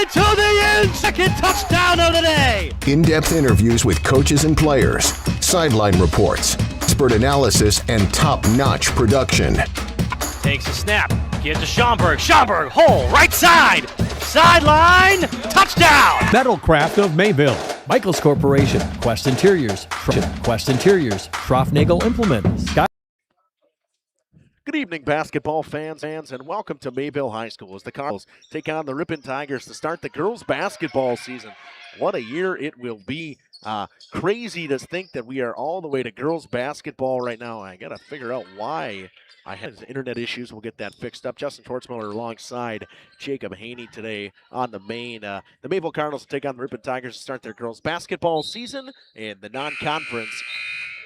to the end. Second touchdown of the day. In-depth interviews with coaches and players, sideline reports, expert analysis, and top-notch production. Takes a snap. Gives to Schomburg. Schomburg, hole, right side. Sideline, touchdown. Metalcraft of Mayville, Michaels Corporation, Quest Interiors, Schroffnagel Implement, Scott. Good evening, basketball fans, and welcome to Mayville High School as the Cardinals take on the Ripon Tigers to start the girls' basketball season. What a year it will be. Crazy to think that we are all the way to girls' basketball right now. I got to figure out why I had internet issues. We'll get that fixed up. Justin Tortsmiller alongside Jacob Haney today on the main. The Mayville Cardinals will take on the Ripon Tigers to start their girls' basketball season in the non-conference.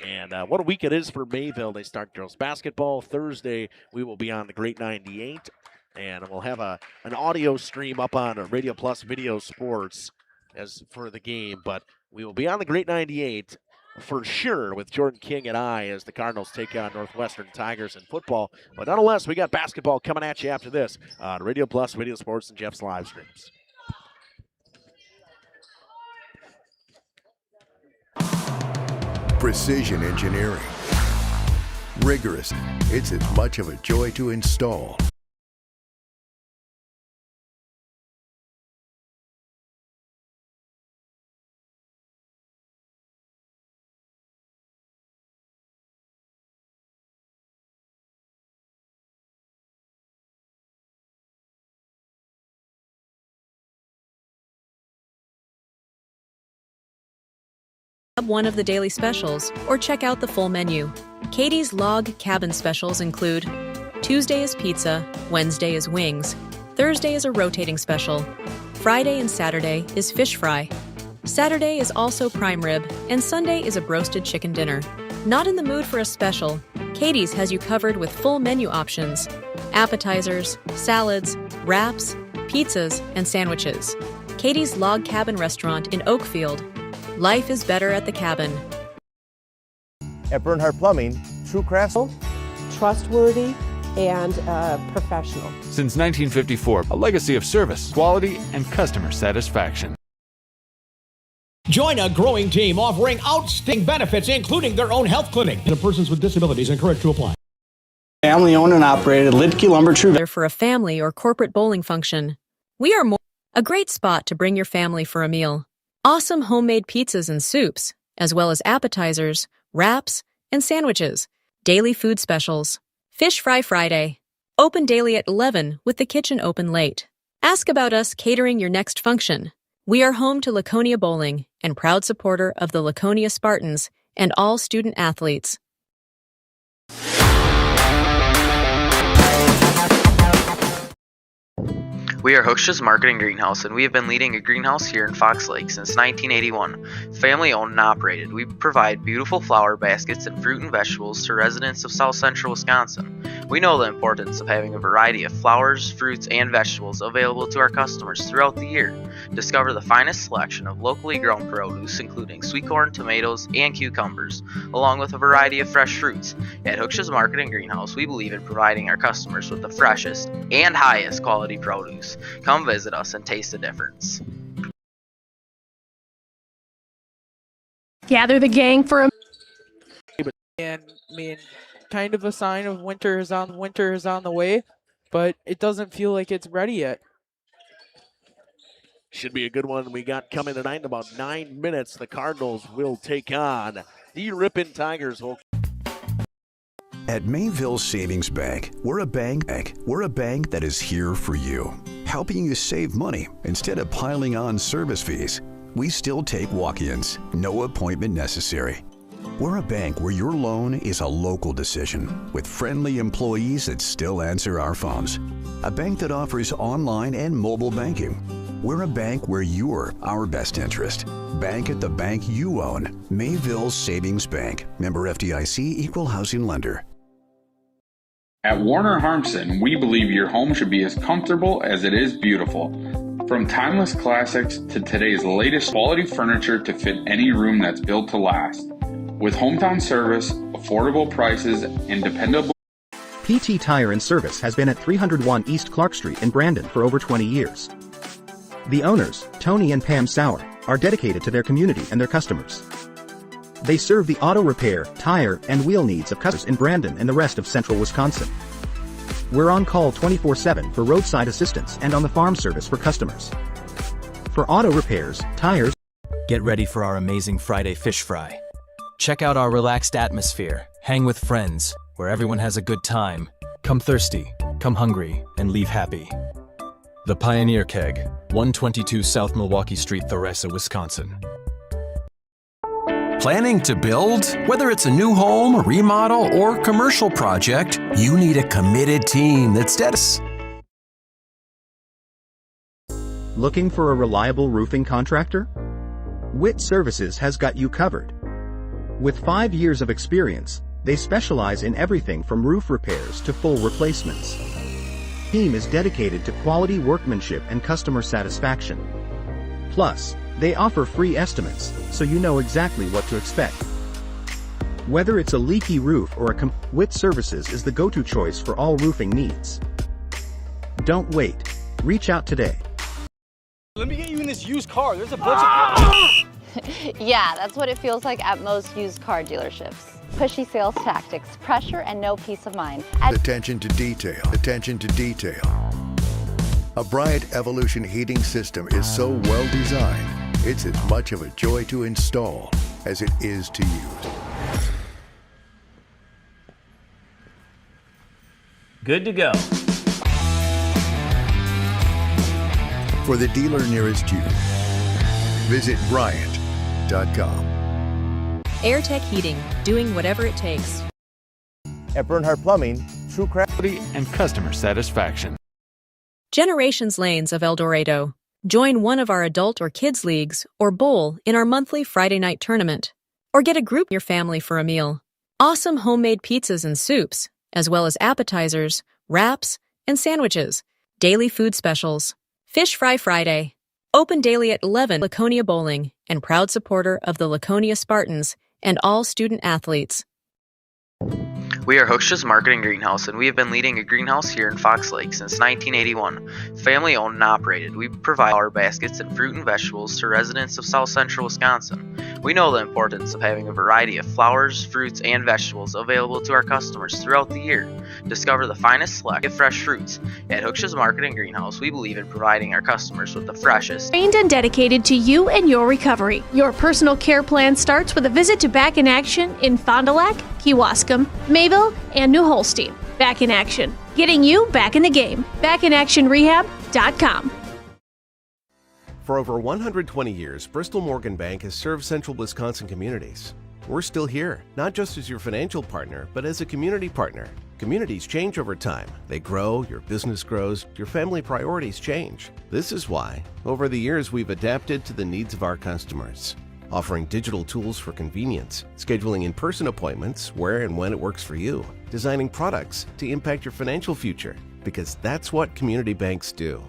And what a week it is for Mayville. They start girls basketball. Thursday, we will be on the Great 98. And we'll have an audio stream up on Radio Plus Video Sports as for the game. But we will be on the Great 98 for sure with Jordan King and I as the Cardinals take on Northwestern Tigers in football. But nonetheless, we got basketball coming at you after this on Radio Plus Video Sports and Jeff's live streams. Precision engineering. Rigorous. It's as much of a joy to install. One of the daily specials or check out the full menu. Katie's Log Cabin specials include Tuesday is pizza, Wednesday is wings, Thursday is a rotating special, Friday and Saturday is fish fry, Saturday is also prime rib, and Sunday is a broasted chicken dinner. Not in the mood for a special? Katie's has you covered with full menu options, appetizers, salads, wraps, pizzas, and sandwiches. Katie's Log Cabin Restaurant in Oakfield. Life is better at the cabin. At Bernhardt Plumbing, true craftsman, trustworthy, and professional. Since 1954, a legacy of service, quality, and customer satisfaction. Join a growing team offering outstanding benefits, including their own health clinic. And persons with disabilities encouraged to apply. family owned and operated Lidke Lumber True. For a family or corporate bowling function, we are a great spot to bring your family for a meal. Awesome homemade pizzas and soups, as well as appetizers, wraps, and sandwiches. Daily food specials. Fish Fry Friday. Open daily at 11 with the kitchen open late. Ask about us catering your next function. We are home to Laconia Bowling and proud supporter of the Laconia Spartans and all student athletes. We are Hooksha's Marketing Greenhouse, and we have been leading a greenhouse here in Fox Lake since 1981. Family owned and operated, we provide beautiful flower baskets and fruit and vegetables to residents of South Central Wisconsin. We know the importance of having a variety of flowers, fruits, and vegetables available to our customers throughout the year. Discover the finest selection of locally grown produce, including sweet corn, tomatoes, and cucumbers, along with a variety of fresh fruits. At Hooksha's Marketing Greenhouse, we believe in providing our customers with the freshest and highest quality produce. Come visit us and taste the difference. Gather the gang for a... And I mean, kind of a sign of winter is on the way, but it doesn't feel like it's ready yet. Should be a good one we got coming tonight in about 9 minutes. The Cardinals will take on the Ripon Tigers. At Mayville Savings Bank, we're a bank that is here for you, helping you save money instead of piling on service fees. We still take walk-ins, no appointment necessary. We're a bank where your loan is a local decision with friendly employees that still answer our phones. A bank that offers online and mobile banking. We're a bank where you're our best interest. Bank at the bank you own. Mayville Savings Bank. Member FDIC, Equal Housing Lender. At Warner Harmson, we believe your home should be as comfortable as it is beautiful. From timeless classics to today's latest quality furniture to fit any room that's built to last. With hometown service, affordable prices, and dependable... PT Tire and Service has been at 301 East Clark Street in Brandon for over 20 years. The owners, Tony and Pam Sauer, are dedicated to their community and their customers. They serve the auto repair, tire, and wheel needs of customers in Brandon and the rest of central Wisconsin. We're on call 24/7 for roadside assistance and on the farm service for customers. For auto repairs, tires. Get ready for our amazing Friday fish fry. Check out our relaxed atmosphere, hang with friends, where everyone has a good time. Come thirsty, come hungry, and leave happy. The Pioneer Keg, 122 South Milwaukee Street, Theresa, Wisconsin. Planning to build? Whether it's a new home, remodel, or commercial project, you need a committed team that's dedicated. Looking for a reliable roofing contractor? WIT Services has got you covered. With 5 years of experience, they specialize in everything from roof repairs to full replacements. Team is dedicated to quality workmanship and customer satisfaction. Plus, they offer free estimates, so you know exactly what to expect. Whether it's a leaky roof or WIT Services is the go-to choice for all roofing needs. Don't wait. Reach out today. Let me get you in this used car. There's a bunch of... Yeah, that's what it feels like at most used car dealerships. Pushy sales tactics, pressure, and no peace of mind. Attention to detail. Attention to detail. A Bryant Evolution heating system is so well designed, it's as much of a joy to install as it is to use. Good to go. For the dealer nearest you, visit Bryant.com. AirTech Heating, doing whatever it takes. At Bernhardt Plumbing, true quality and customer satisfaction. Generations Lanes of El Dorado. Join one of our adult or kids leagues or bowl in our monthly Friday night tournament. Or get a group your family for a meal. Awesome homemade pizzas and soups, as well as appetizers, wraps, and sandwiches. Daily food specials. Fish Fry Friday. Open daily at 11 Laconia Bowling and proud supporter of the Laconia Spartans and all student athletes. We are Hooksha's Marketing Greenhouse, and we have been leading a greenhouse here in Fox Lake since 1981. Family owned and operated, we provide flower baskets and fruit and vegetables to residents of South Central Wisconsin. We know the importance of having a variety of flowers, fruits, and vegetables available to our customers throughout the year. Discover the finest select of fresh fruits. At Hooksha's Marketing Greenhouse, we believe in providing our customers with the freshest. Trained and dedicated to you and your recovery. Your personal care plan starts with a visit to Back in Action in Fond du Lac, Kewaskum, Mayville, and New Holstein. Back in Action, getting you back in the game. BackinActionRehab.com. For over 120 years, Bristol Morgan Bank has served central Wisconsin communities. We're still here, not just as your financial partner, but as a community partner. Communities change over time. They grow, your business grows, your family priorities change. This is why, over the years, we've adapted to the needs of our customers, offering digital tools for convenience, scheduling in-person appointments where and when it works for you, designing products to impact your financial future, because that's what community banks do.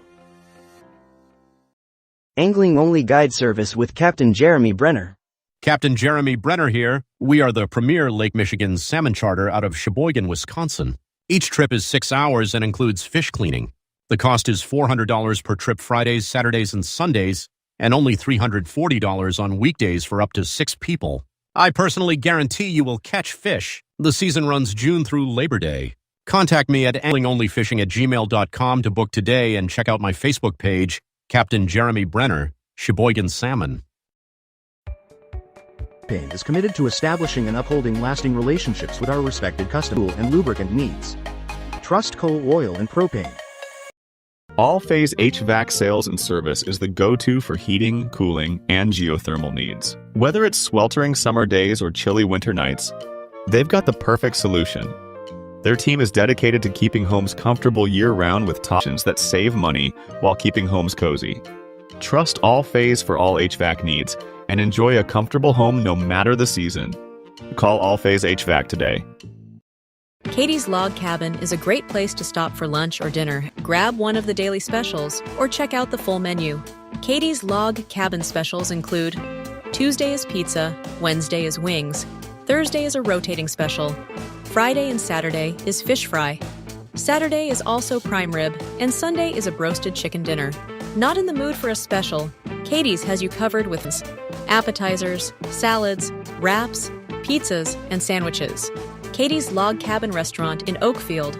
Angling-only guide service with Captain Jeremy Brenner. Captain Jeremy Brenner here. We are the premier Lake Michigan salmon charter out of Sheboygan, Wisconsin. Each trip is 6 hours and includes fish cleaning. The cost is $400 per trip Fridays, Saturdays, and Sundays, and only $340 on weekdays for up to 6 people. I personally guarantee you will catch fish. The season runs June through Labor Day. Contact me at anglingonlyfishing@gmail.com to book today and check out my Facebook page, Captain Jeremy Brenner, Sheboygan Salmon. Propane is committed to establishing and upholding lasting relationships with our respected customer and lubricant needs. Trust coal, oil, and propane. All-Phase HVAC sales and service is the go-to for heating, cooling, and geothermal needs. Whether it's sweltering summer days or chilly winter nights, they've got the perfect solution. Their team is dedicated to keeping homes comfortable year-round with options that save money while keeping homes cozy. Trust All-Phase for all HVAC needs and enjoy a comfortable home no matter the season. Call All-Phase HVAC today. Katie's Log Cabin is a great place to stop for lunch or dinner. Grab one of the daily specials or check out the full menu. Katie's Log Cabin specials include Tuesday is pizza, Wednesday is wings, Thursday is a rotating special, Friday and Saturday is fish fry, Saturday is also prime rib, and Sunday is a broasted chicken dinner. Not in the mood for a special? Katie's has you covered with appetizers, salads, wraps, pizzas, and sandwiches. Katie's Log Cabin Restaurant in Oakfield.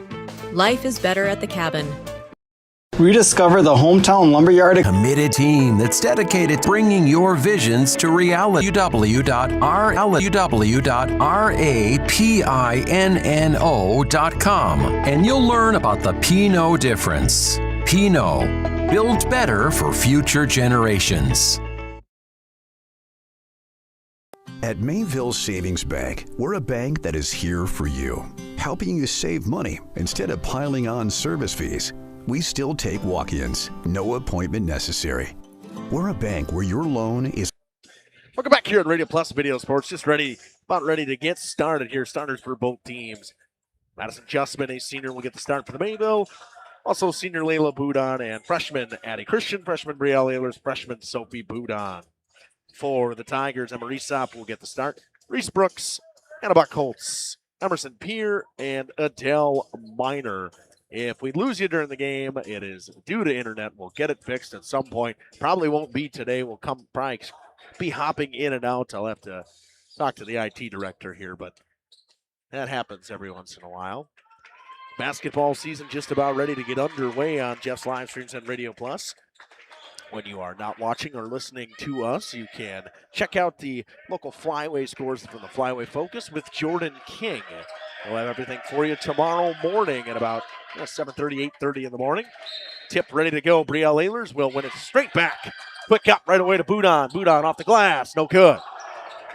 Life is better at the cabin. Rediscover the hometown lumberyard, a committed team that's dedicated to bringing your visions to reality. www.rapinno.com and you'll learn about the Pinot difference. Pinot, built better for future generations. At Mayville Savings Bank, we're a bank that is here for you, helping you save money instead of piling on service fees. We still take walk-ins, no appointment necessary. We're a bank where your loan is... Welcome back here at Radio Plus Video Sports. Just about ready to get started here. Starters for both teams. Madison Justman, a senior, will get the start for the Mayville. Also senior Layla Boudon and freshman Addie Christian, freshman Brielle Ehlers, freshman Sophie Boudon. For the Tigers, Emma Reesop will get the start. Reese Brooks, Annabelle Colts, Emerson Peer, and Adele Miner. If we lose you during the game, it is due to internet. We'll get it fixed at some point. Probably won't be today. We'll probably be hopping in and out. I'll have to talk to the IT director here, but that happens every once in a while. Basketball season just about ready to get underway on Jeff's live streams and Radio Plus. When you are not watching or listening to us, you can check out the local flyway scores from the Flyway Focus with Jordan King. We'll have everything for you tomorrow morning at about 7:30, 8:30 in the morning. Tip ready to go. Brielle Ehlers will win it straight back. Quick up right away to Boudon. Boudon off the glass. No good.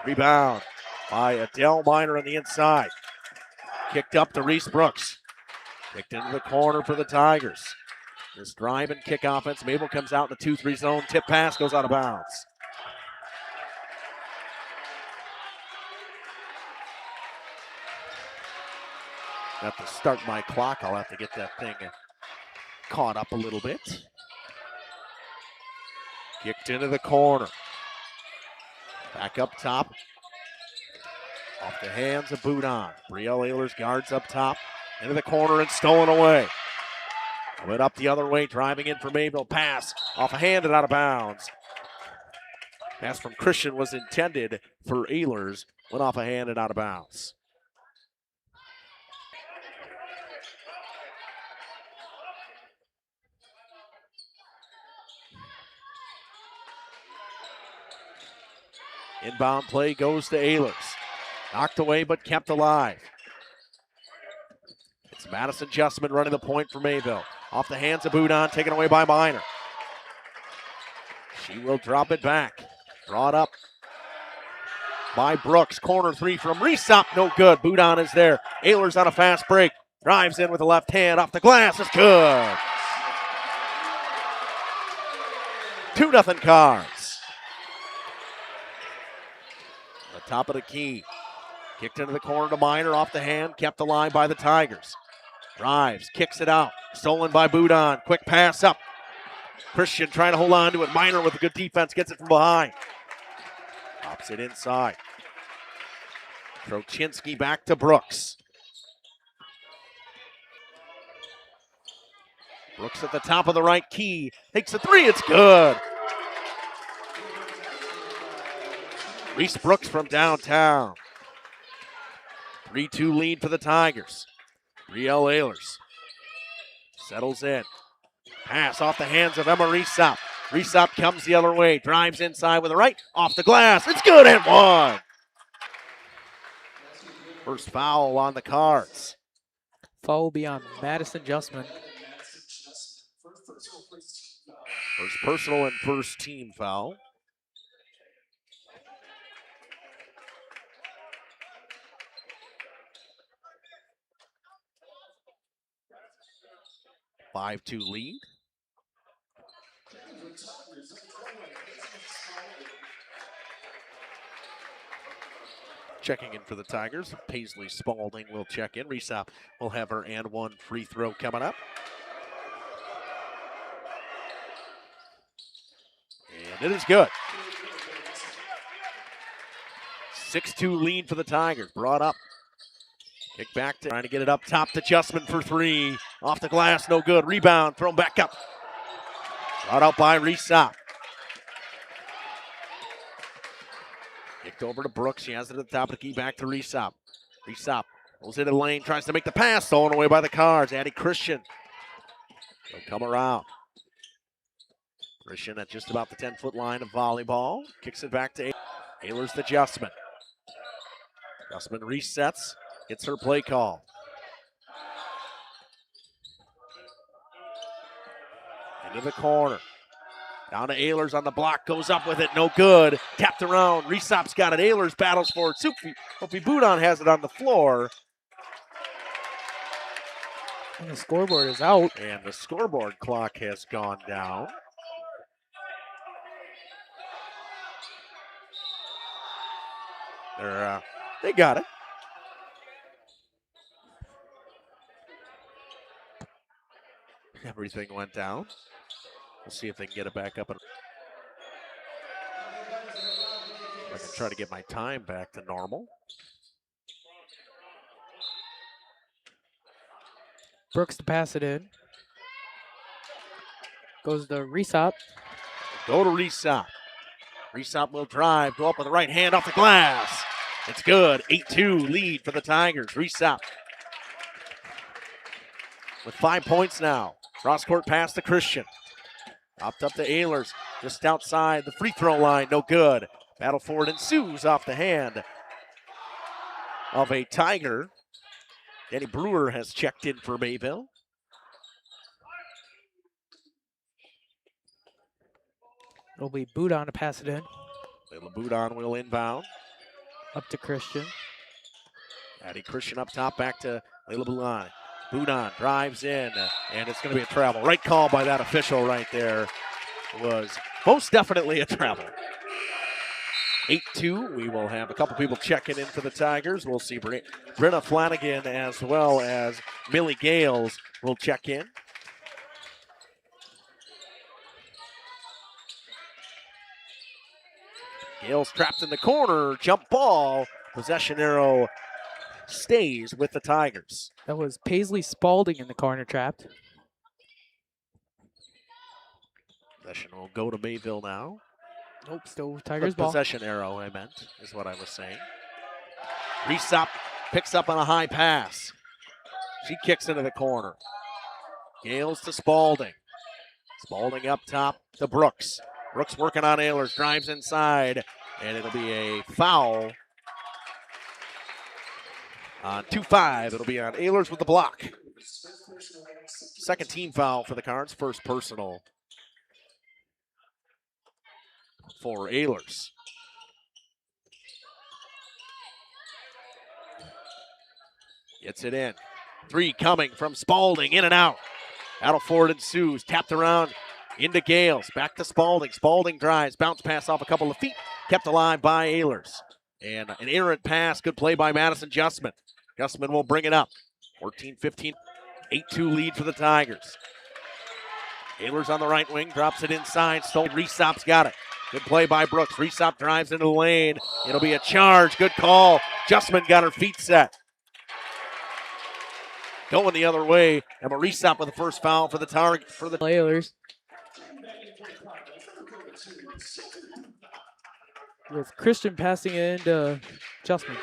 Rebound by Adele Miner on the inside. Kicked up to Reese Brooks. Kicked into the corner for the Tigers. This drive and kick offense. Mayville comes out in the 2-3 zone. Tip pass goes out of bounds. Have to start my clock. I'll have to get that thing caught up a little bit. Kicked into the corner. Back up top. Off the hands of Boudon. Brielle Ehlers guards up top. Into the corner and stolen away. Went up the other way, driving in for Mayville. Pass off a hand and out of bounds. Pass from Christian was intended for Ehlers. Went off a hand and out of bounds. Inbound play goes to Ehlers. Knocked away but kept alive. It's Madison Justman running the point for Mayville. Off the hands of Boudon, taken away by Miner. She will drop it back. Brought up by Brooks. Corner three from Reesop, no good. Boudon is there. Ehlers on a fast break. Drives in with the left hand off the glass. It's good. 2-0 Cards. The top of the key. Kicked into the corner to Miner, off the hand, kept alive by the Tigers. Drives, kicks it out, stolen by Boudon. Quick pass up. Christian trying to hold on to it. Miner with a good defense, gets it from behind. Pops it inside. Trochinski back to Brooks. Brooks at the top of the right key. Takes a three, it's good. Reese Brooks from downtown. 3-2 lead for the Tigers. Brielle Ehlers settles in. Pass off the hands of Emma Reesop. Reesop comes the other way. Drives inside with the right. Off the glass. It's good and one. First foul on the Cards. Foul will be on Madison Justman. First personal and first team foul. A 5-2 lead. Checking in for the Tigers. Paisley Spalding will check in. Reesop will have her and one free throw coming up. And it is good. 6-2 lead for the Tigers. Brought up. Kick back to trying to get it up top to Justman for three. Off the glass, no good. Rebound, thrown back up. Brought out by Resop. Kicked over to Brooks. She has it at the top of the key. Back to Resop. Resop pulls into the lane. Tries to make the pass. Stolen away by the Cards. Addie Christian. They'll come around. Christian at just about the 10-foot line of volleyball. Kicks it back to Ehlers to Justman. Justman resets. Gets her play call. Into the corner. Down to Ehlers on the block. Goes up with it. No good. Tapped around. Resop's got it. Ehlers battles for it. Sophie Boudon has it on the floor. And the scoreboard is out. And the scoreboard clock has gone down. They got it. Everything went down. We'll see if they can get it back up. I can try to get my time back to normal. Brooks to pass it in. Goes to Resop. Go to Resop. Resop will drive, go up with the right hand off the glass. It's good. 8-2 lead for the Tigers. Resop with 5 points now. Cross-court pass to Christian. Popped up to Ehlers, just outside the free throw line. No good. Battle for it ensues off the hand of a Tiger. Danny Brewer has checked in for Mayville. It'll be Boudon to pass it in. Layla Boudon will inbound. Up to Christian. Addie Christian up top, back to Layla Boudon. Boudon drives in, and it's going to be a travel. Right call by that official right there. Was most definitely a travel. 8-2. We will have a couple people checking in for the Tigers. We'll see Brenna Flanagan as well as Millie Gales will check in. Gales trapped in the corner. Jump ball. Possession arrow stays with the Tigers. That was Paisley Spalding in the corner trapped. Possession will go to Mayville now. Nope, still Tigers ball. Possession arrow, I meant, is what I was saying. Resop picks up on a high pass. She kicks into the corner. Gales to Spalding. Spalding up top to Brooks. Brooks working on Ehlers, drives inside, and it'll be a foul. On 2-5, it'll be on Ehlers with the block. Second team foul for the Cards, first personal for Ehlers. Gets it in. Three coming from Spalding, in and out. Battle for it ensues, tapped around into Gales, back to Spalding. Spalding drives, bounce pass off a couple of feet, kept alive by Ehlers. And an errant pass, good play by Madison Justman. Justman will bring it up. 14-15, 8-2 lead for the Tigers. Ehlers on the right wing, drops it inside. Resop's got it. Good play by Brooks. Resop drives into the lane. It'll be a charge. Good call. Justman got her feet set. Going the other way. And Resop with the first foul for the target for the Ehlers. With Christian passing it into Justman.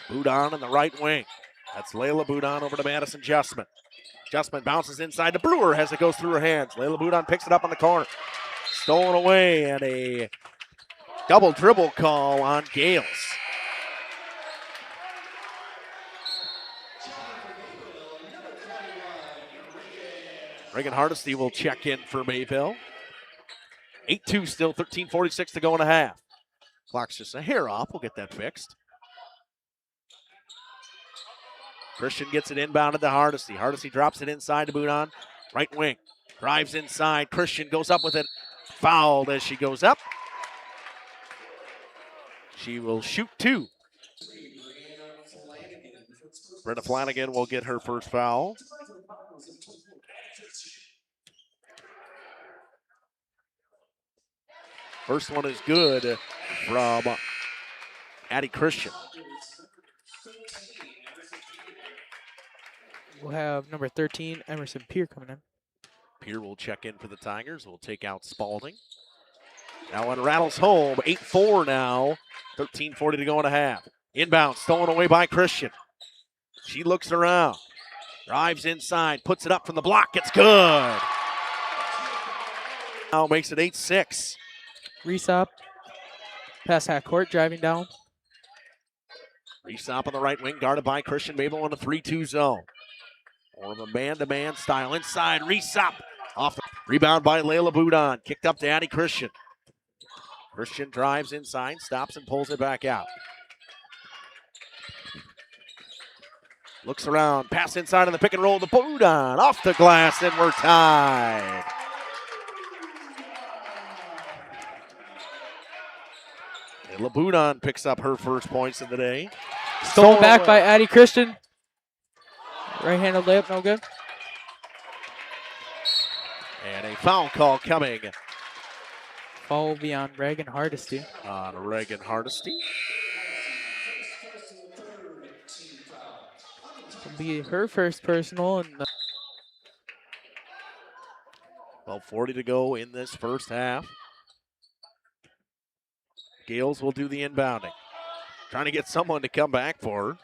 Boudon in the right wing. That's Layla Boudon over to Madison Justman. Justman bounces inside to Brewer as it goes through her hands. Layla Boudon picks it up on the corner. Stolen away, and a double dribble call on Gales. Reagan Hardesty will check in for Mayville. 8-2 still, 13:46 to go in a half. Clock's just a hair off. We'll get that fixed. Christian gets it inbounded to Hardesty. Hardesty drops it inside to Boudon. Right wing. Drives inside. Christian goes up with it. Fouled as she goes up. She will shoot two. Brenna Flanagan will get her first foul. First one is good from Addie Christian. We'll have number 13, Emerson Peer, coming in. Peer will check in for the Tigers. We'll take out Spalding. That one rattles home. 8-4 now. 13:40 to go in a half. Inbound, stolen away by Christian. She looks around. Drives inside, puts it up from the block. It's good. Now makes it 8-6. Resop. Pass half court, driving down. Resop on the right wing, guarded by Christian Mayville in a 3-2 zone. More of a man-to-man style. Inside, Resop. Off the rebound by Layla Boudon. Kicked up to Addie Christian. Christian drives inside, stops and pulls it back out. Looks around, pass inside on the pick and roll to Boudon. Off the glass, and we're tied. Layla Boudon picks up her first points of the day. Stolen back by Addie Christian. Right-handed layup, no good. And a foul call coming. Foul will be on Reagan Hardesty. On Reagan Hardesty. It'll be her first personal. And 12:40 to go in this first half. Gales will do the inbounding. Trying to get someone to come back for her.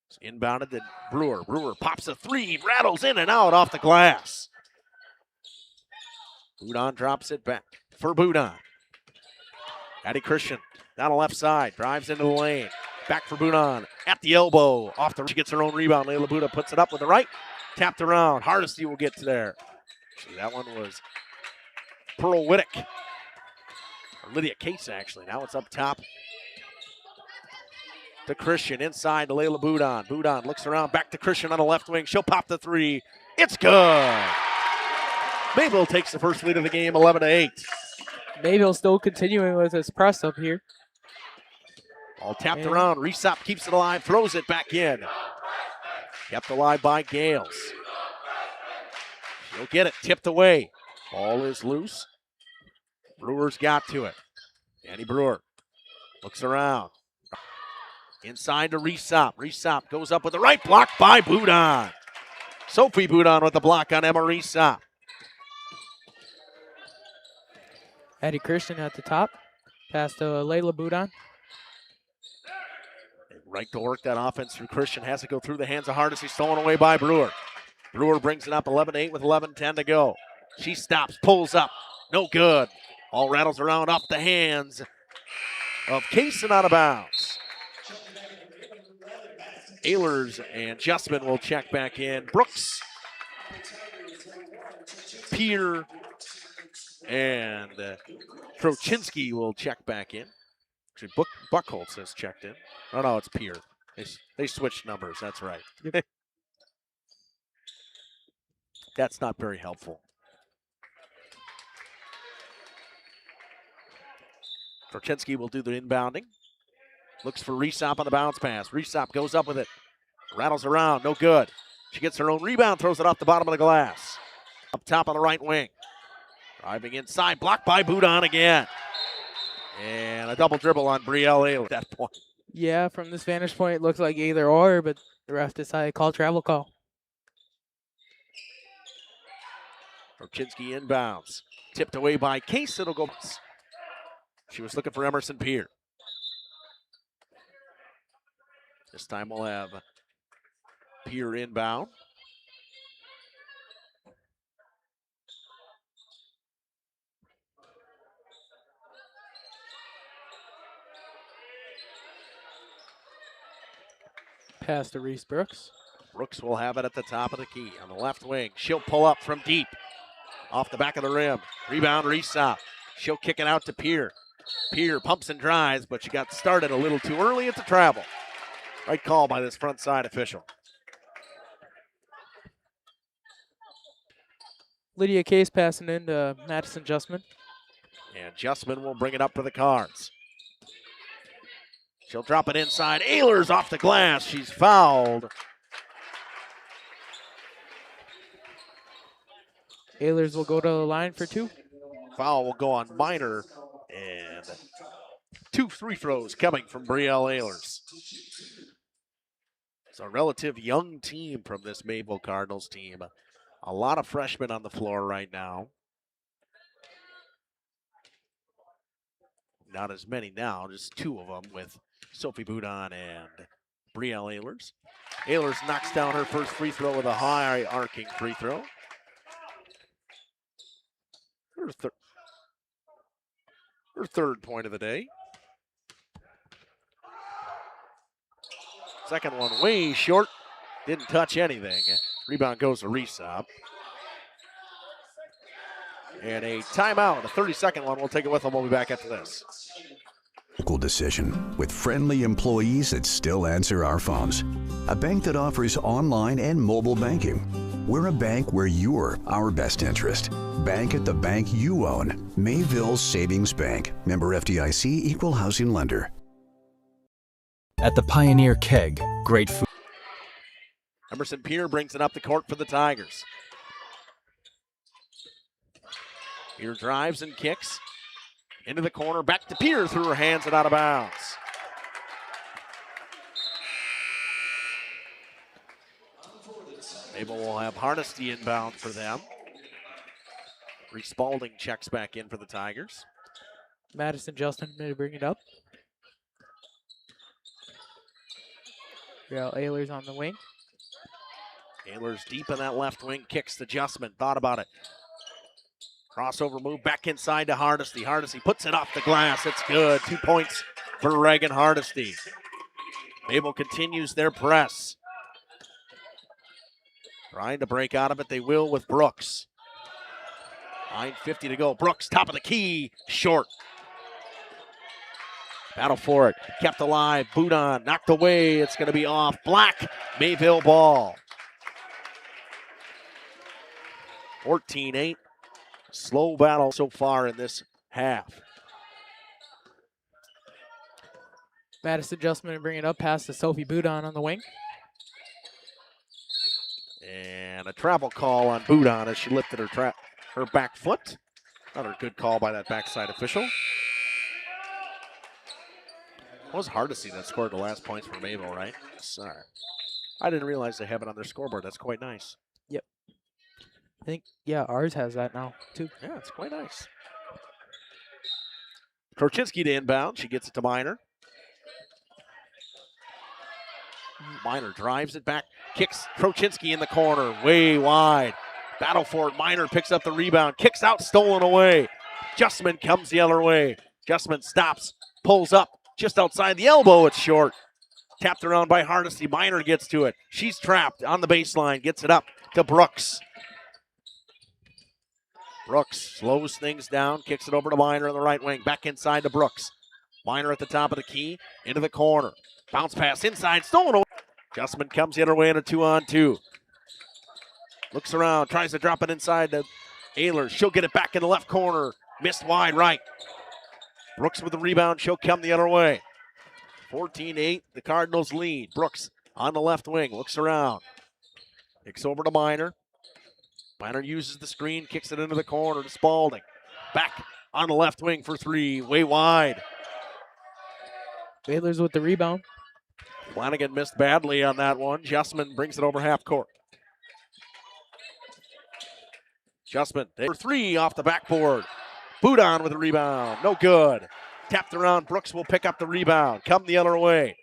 It's inbounded to Brewer. Brewer pops a three, rattles in and out off the glass. Boudon drops it back for Boudon. Addie Christian down the left side, drives into the lane. Back for Boudon at the elbow. Off the, she gets her own rebound. Layla Boudon puts it up with the right. Tapped around. Hardesty will get to there. Actually, that one was Pearl Whittick. Or Lydia Case, actually. Now it's up top to Christian. Inside to Layla Boudon. Boudon looks around. Back to Christian on the left wing. She'll pop the three. It's good. Mayville takes the first lead of the game, 11-8. Mayville still continuing with his press up here. All tapped around. Resop keeps it alive, throws it back in. Kept alive by Gales. She'll get it, tipped away. Ball is loose. Brewer's got to it. Danny Brewer looks around. Inside to Resop. Resop goes up with the right block by Boudon. Sophie Boudon with the block on Emma Resop. Addie Christian at the top. Pass to Layla Boudon. Right to work that offense through Christian. Has to go through the hands of Hardesty. Stolen away by Brewer. Brewer brings it up 11-8 with 11:10 to go. She stops, pulls up. No good. All rattles around off the hands of Case and out of bounds. Ehlers and Justman will check back in. Brooks, Peer, and Trochinsky will check back in. Actually, Buckholtz has checked in. Oh, no, it's Peer. They switched numbers. That's right. That's not very helpful. Trochinsky will do the inbounding. Looks for Resop on the bounce pass. Resop goes up with it. Rattles around. No good. She gets her own rebound. Throws it off the bottom of the glass. Up top on the right wing. Driving inside. Blocked by Boudon again. And a double dribble on Brielle Ehlers at that point. Yeah, from this vantage point, it looks like either or, but the ref decided to call travel call. Trochinsky inbounds. Tipped away by Case. It'll go. She was looking for Emerson Peer. This time we'll have Peer inbound. Pass to Reese Brooks. Brooks will have it at the top of the key on the left wing. She'll pull up from deep. Off the back of the rim. Rebound, Resop. She'll kick it out to Peer. Peer pumps and drives, but she got started a little too early at the travel. Right call by this front side official. Lydia Case passing in to Madison Justman. And Justman will bring it up for the Cards. She'll drop it inside. Ehlers off the glass. She's fouled. Ehlers will go to the line for two. Foul will go on Minor. And 2 free throws coming from Brielle Ehlers. It's a relative young team from this Mayville Cardinals team. A lot of freshmen on the floor right now. Not as many now, just two of them with Sophie Boudon and Brielle Ehlers. Ehlers knocks down her first free throw with a high arcing free throw. Her third point of the day. Second one way short. Didn't touch anything. Rebound goes to Resop. And a timeout, a 30-second one. We'll take it with them. We'll be back after this. Local decision with friendly employees that still answer our phones. A bank that offers online and mobile banking. We're a bank where you're our best interest. Bank at the bank you own. Mayville Savings Bank. Member FDIC, Equal Housing Lender. At the Pioneer Keg, great food. Emerson Peer brings it up the court for the Tigers. Peer drives and kicks. Into the corner, back to Peer through her hands and out of bounds. Mayville will have Hardesty inbound for them. Reese Spalding checks back in for the Tigers. Madison Justin to bring it up. Ehlers on the wing. Ehlers deep in that left wing, kicks to Justman, thought about it. Crossover move back inside to Hardesty. Hardesty puts it off the glass. It's good. 2 points for Reagan Hardesty. Mayville continues their press. Trying to break out of it. They will with Brooks. 9:50 to go. Brooks, top of the key. Short. Battle for it. Kept alive. Boudon knocked away. It's going to be off. Black. Mayville ball. 14-8. Slow battle so far in this half. Madison Justman to bring it up past to Sophie Boudon on the wing. And a travel call on Boudon as she lifted her back foot. Another good call by that backside official. It was hard to see that scored the last points for Mayville, right? Sorry. I didn't realize they have it on their scoreboard. That's quite nice. Yep. I think, yeah, ours has that now, too. Yeah, it's quite nice. Kroczynski to inbound. She gets it to Miner. Miner drives it back, kicks Kroczynski in the corner, way wide. Battle for it. Miner picks up the rebound, kicks out, stolen away. Justman comes the other way. Justman stops, pulls up, just outside the elbow. It's short. Tapped around by Hardesty. Miner gets to it. She's trapped on the baseline, gets it up to Brooks. Brooks slows things down, kicks it over to Miner on the right wing. Back inside to Brooks. Miner at the top of the key, into the corner. Bounce pass inside, stolen away. Justman comes the other way in a 2-on-2. Looks around, tries to drop it inside to Ehlers. She'll get it back in the left corner. Missed wide right. Brooks with the rebound. She'll come the other way. 14-8, the Cardinals lead. Brooks on the left wing, looks around. Kicks over to Miner. Miner uses the screen, kicks it into the corner to Spalding. Back on the left wing for three, way wide. Ehlers with the rebound. Flanagan missed badly on that one. Justman brings it over half court. Justman, there three off the backboard. Boudon with the rebound, no good. Tapped around, Brooks will pick up the rebound. Come the other way.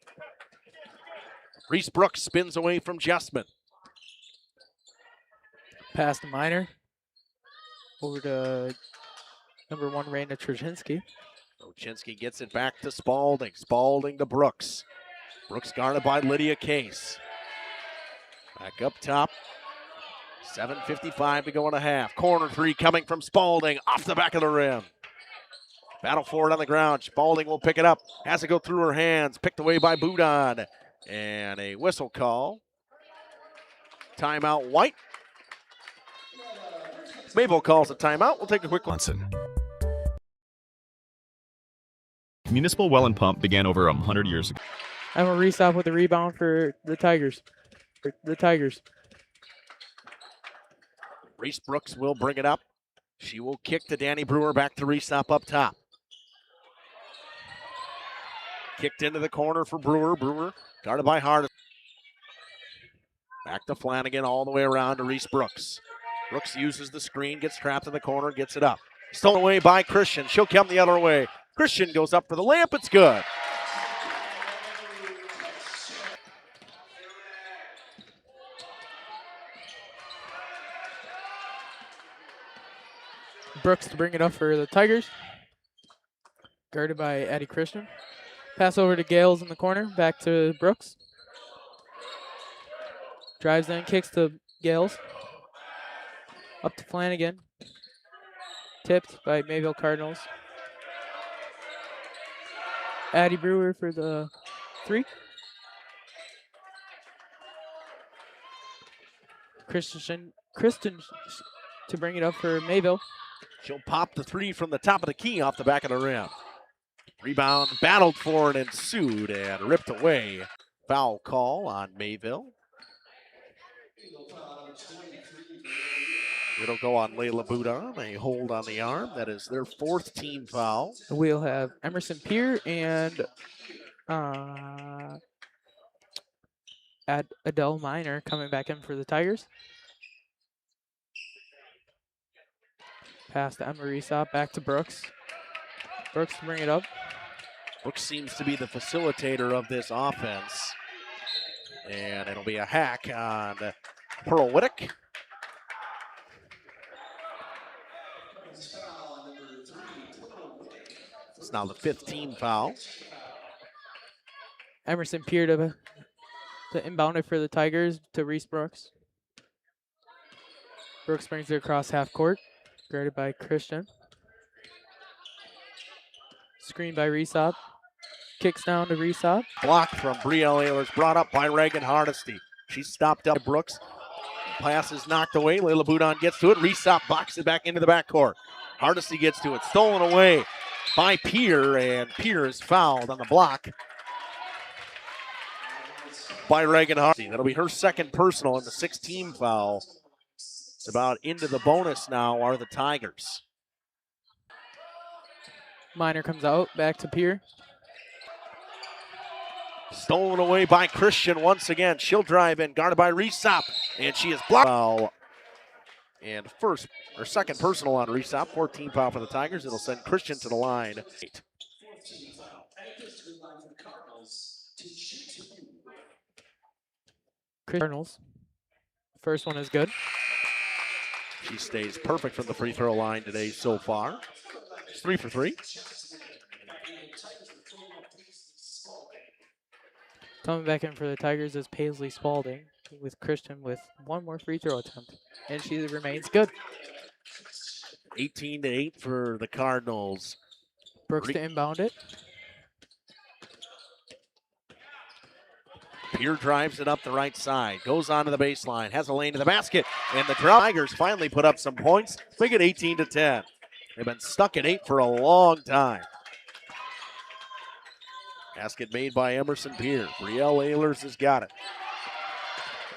Reese Brooks spins away from Justman. Pass to Miner. Over to number 1, Raina Kroczynski. Kroczynski gets it back to Spalding. Spalding to Brooks. Brooks guarded by Lydia Case. Back up top. 7:55 to go in a half. Corner three coming from Spalding. Off the back of the rim. Battle for it on the ground. Spalding will pick it up. Has to go through her hands. Picked away by Boudon. And a whistle call. Timeout White. Mayville calls a timeout. We'll take a quick one. Municipal Well and Pump began over 100 years ago. I'm a Resop with the rebound for the Tigers. Reese Brooks will bring it up. She will kick to Danny Brewer, back to Resop up top. Kicked into the corner for Brewer. Brewer guarded by Hardesty. Back to Flanagan all the way around to Reese Brooks. Brooks uses the screen, gets trapped in the corner, gets it up. Stolen away by Christian. She'll come the other way. Christian goes up for the layup. It's good. Brooks to bring it up for the Tigers. Guarded by Addie Christian. Pass over to Gales in the corner. Back to Brooks. Drives in, kicks to Gales. Up to Flanagan. Tipped by Mayville Cardinals. Addie Brewer for the 3. Kristen to bring it up for Mayville. She'll pop the 3 from the top of the key off the back of the rim. Rebound battled for and ensued and ripped away. Foul call on Mayville. It'll go on Layla Boudon, a hold on the arm. That is their 4th team foul. We'll have Emerson Peer and Adele Miner coming back in for the Tigers. Pass to Emma Resop, back to Brooks. Brooks to bring it up. Brooks seems to be the facilitator of this offense. And it'll be a hack on Pearl Whittick. It's now the 5th team foul. Emerson Peer to inbound it for the Tigers to Reese Brooks. Brooks brings it across half court. Guarded by Christian. Screen by Resop. Kicks down to Resop. Blocked from Brielle Ehlers, brought up by Reagan Hardesty. She's stopped up Brooks. Pass is knocked away. Layla Boudon gets to it. Resop boxes it back into the backcourt. Hardesty gets to it. Stolen away by Peer, and Peer is fouled on the block by Reagan Hardesty. That'll be her 2nd personal and the 6th team foul. It's about into the bonus now are the Tigers. Miner comes out, back to Peer. Stolen away by Christian once again. She'll drive in, guarded by Resop, and she is blocked. Foul. And 2nd personal on Resop, 14 foul for the Tigers. It'll send Christian to the line. Cardinals. First one is good. She stays perfect from the free throw line today so far. It's 3 for 3. Coming back in for the Tigers is Paisley Spalding with Christian with one more free throw attempt. And she remains good. 18-8 for the Cardinals. Brooks to inbound it. Peer drives it up the right side, goes onto the baseline, has a lane to the basket, and the Tigers finally put up some points, make it 18-10. They've been stuck at 8 for a long time. Basket made by Emerson Peer. Brielle Ehlers has got it.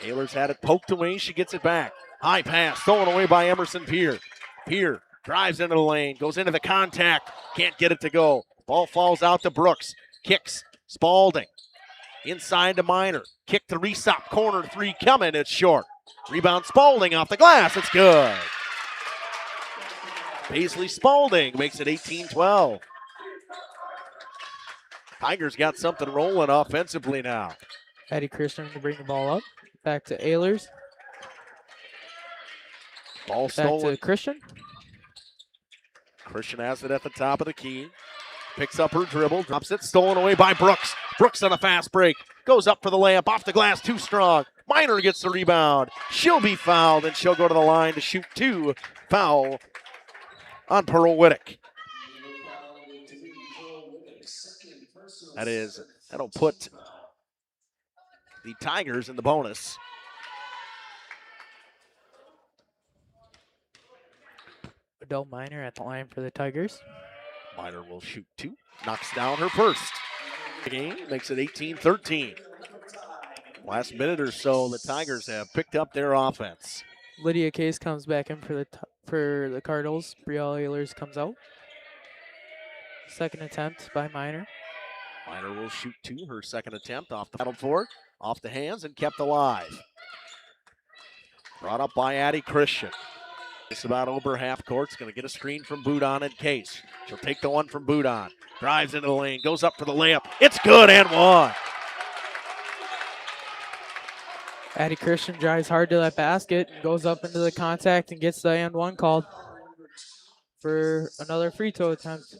Ehlers had it poked away, she gets it back. High pass, stolen away by Emerson Peer. Peer drives into the lane, goes into the contact, can't get it to go. Ball falls out to Brooks, kicks, Spalding. Inside to Miner. Kick to Resop. Corner 3 coming. It's short. Rebound Spalding off the glass. It's good. Paisley Spalding makes it 18-12. Tigers got something rolling offensively now. Addie Christian to bring the ball up. Back to Ehlers. Ball back stolen. to Christian. Christian has it at the top of the key. Picks up her dribble. Drops it. Stolen away by Brooks. Brooks on a fast break. Goes up for the layup. Off the glass. Too strong. Miner gets the rebound. She'll be fouled, and she'll go to the line to shoot 2. Foul on Pearl Whittick. That'll put the Tigers in the bonus. Adele Miner at the line for the Tigers. Miner will shoot 2. Knocks down her first. The game makes it 18-13. Last minute or so, the Tigers have picked up their offense. Lydia Case comes back in for the Cardinals. Brielle Ehlers comes out. Second attempt by Miner. Miner will shoot 2. Her second attempt off the battle for it, off the hands, and kept alive. Brought up by Addie Christian. It's about over half court. It's going to get a screen from Boudon and Case. She'll take the one from Boudon. Drives into the lane. Goes up for the layup. It's good and one. Addie Christian drives hard to that basket and goes up into the contact and gets the and one called for another free throw attempt.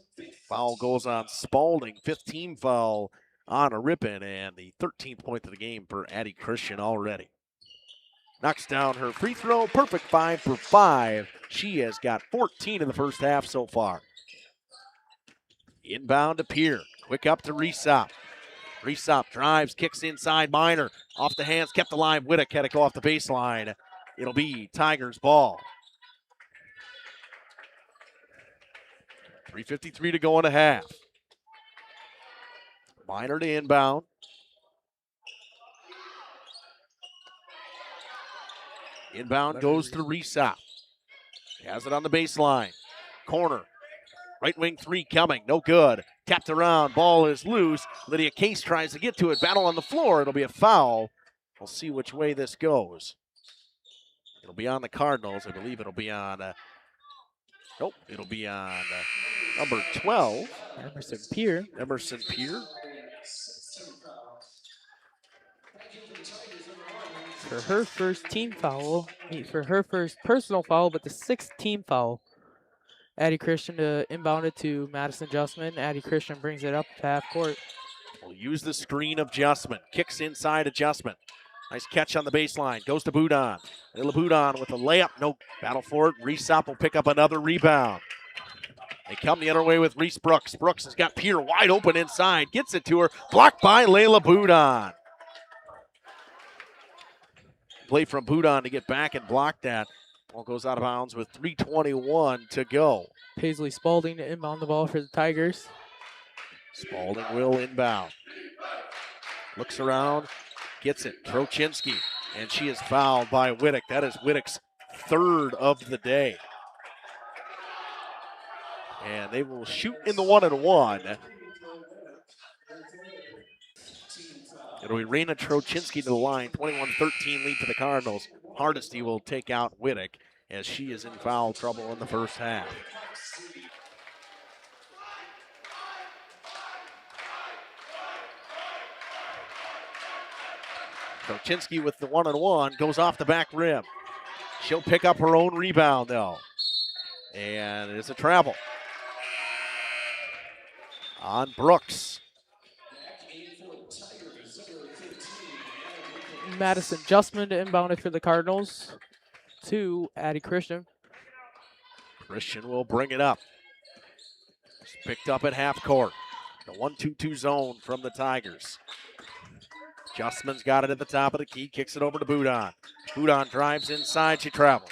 Foul goes on Spalding. 15th foul on a Ripon, and the 13th point of the game for Addie Christian already. Knocks down her free throw. Perfect 5 for 5. She has got 14 in the first half so far. Inbound to Pierre. Quick up to Resop. Resop drives, kicks inside. Minor off the hands, kept alive. Whittick had to go off the baseline. It'll be Tigers ball. 3:53 to go in a half. Minor to inbound. Inbound goes to Resop. Has it on the baseline. Corner. Right wing three coming. No good. Tapped around. Ball is loose. Lydia Case tries to get to it. Battle on the floor. It'll be a foul. We'll see which way this goes. It'll be on the Cardinals. I believe it'll be on. Nope. It'll be on number 12. Emerson Pierre. Emerson Pierre. For her first team foul, for her first personal foul, but the 6th team foul. Addie Christian to inbound it to Madison Justman. Addie Christian brings it up to half court. Will use the screen of Justman. Kicks inside Justman. Nice catch on the baseline. Goes to Boudon. Little Boudon with a layup. No battle for it. Resop will pick up another rebound. They come the other way with Reese Brooks. Brooks has got Pierre wide open inside. Gets it to her. Blocked by Layla Boudon. Play from Boudon to get back and block that. Ball goes out of bounds with 3:21 to go. Paisley Spalding to inbound the ball for the Tigers. Spalding will inbound. Looks around, gets it. Trochinski, and she is fouled by Whittick. That is Whittick's 3rd of the day. And they will shoot in the 1-and-1. It'll be Raina Trochinski to the line. 21-13 lead to the Cardinals. Hardesty will take out Whittick as she is in foul trouble in the first half. Trochinski with the 1-and-1 goes off the back rim. She'll pick up her own rebound though. And it's a travel on Brooks. Madison Justman to inbound it for the Cardinals to Addie Christian. Christian will bring it up. It's picked up at half court. The 1-2-2 zone from the Tigers. Justman's got it at the top of the key, kicks it over to Boudon. Boudon drives inside, she travels.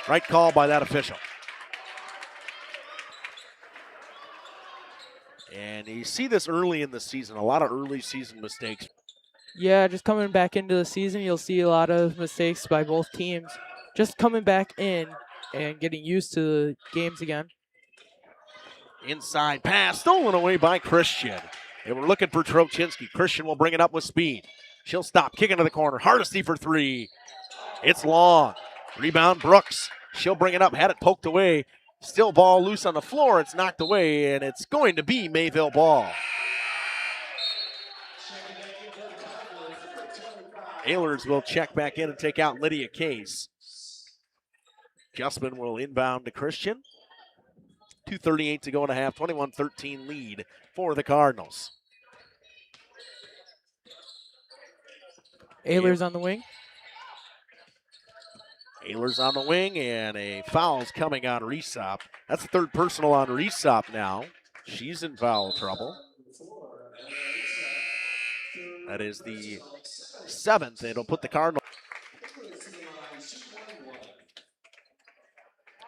Right call by that official. And you see this early in the season, a lot of early season mistakes. Yeah, just coming back into the season, you'll see a lot of mistakes by both teams. Just coming back in and getting used to the games again. Inside pass, stolen away by Christian. They were looking for Trochinski. Christian will bring it up with speed. She'll stop, kick into the corner. Hardesty for 3. It's long. Rebound Brooks. She'll bring it up, had it poked away. Still ball loose on the floor. It's knocked away, and it's going to be Mayville ball. Ehlers will check back in and take out Lydia Case. Justman will inbound to Christian. 2:38 to go in a half. 21-13 lead for the Cardinals. Ehlers on the wing. Ehlers on the wing, and a foul's coming on Resop. That's the 3rd personal on Resop now. She's in foul trouble. That is the 7th. It'll put the Cardinals.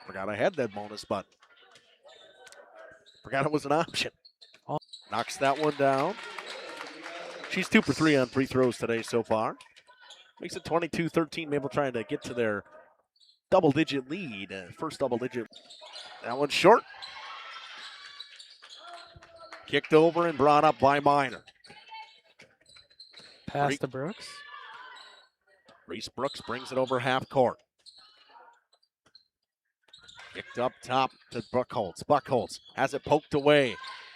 Forgot I had that bonus, but forgot it was an option. Knocks that one down. She's 2 for 3 on free throws today so far. Makes it 22-13. Mayville trying to get to their double-digit lead. First double-digit. That one's short. Kicked over and brought up by Minor. Pass to Brooks. Reese Brooks brings it over half court. Kicked up top to Buckholz. Buckholz has it poked away.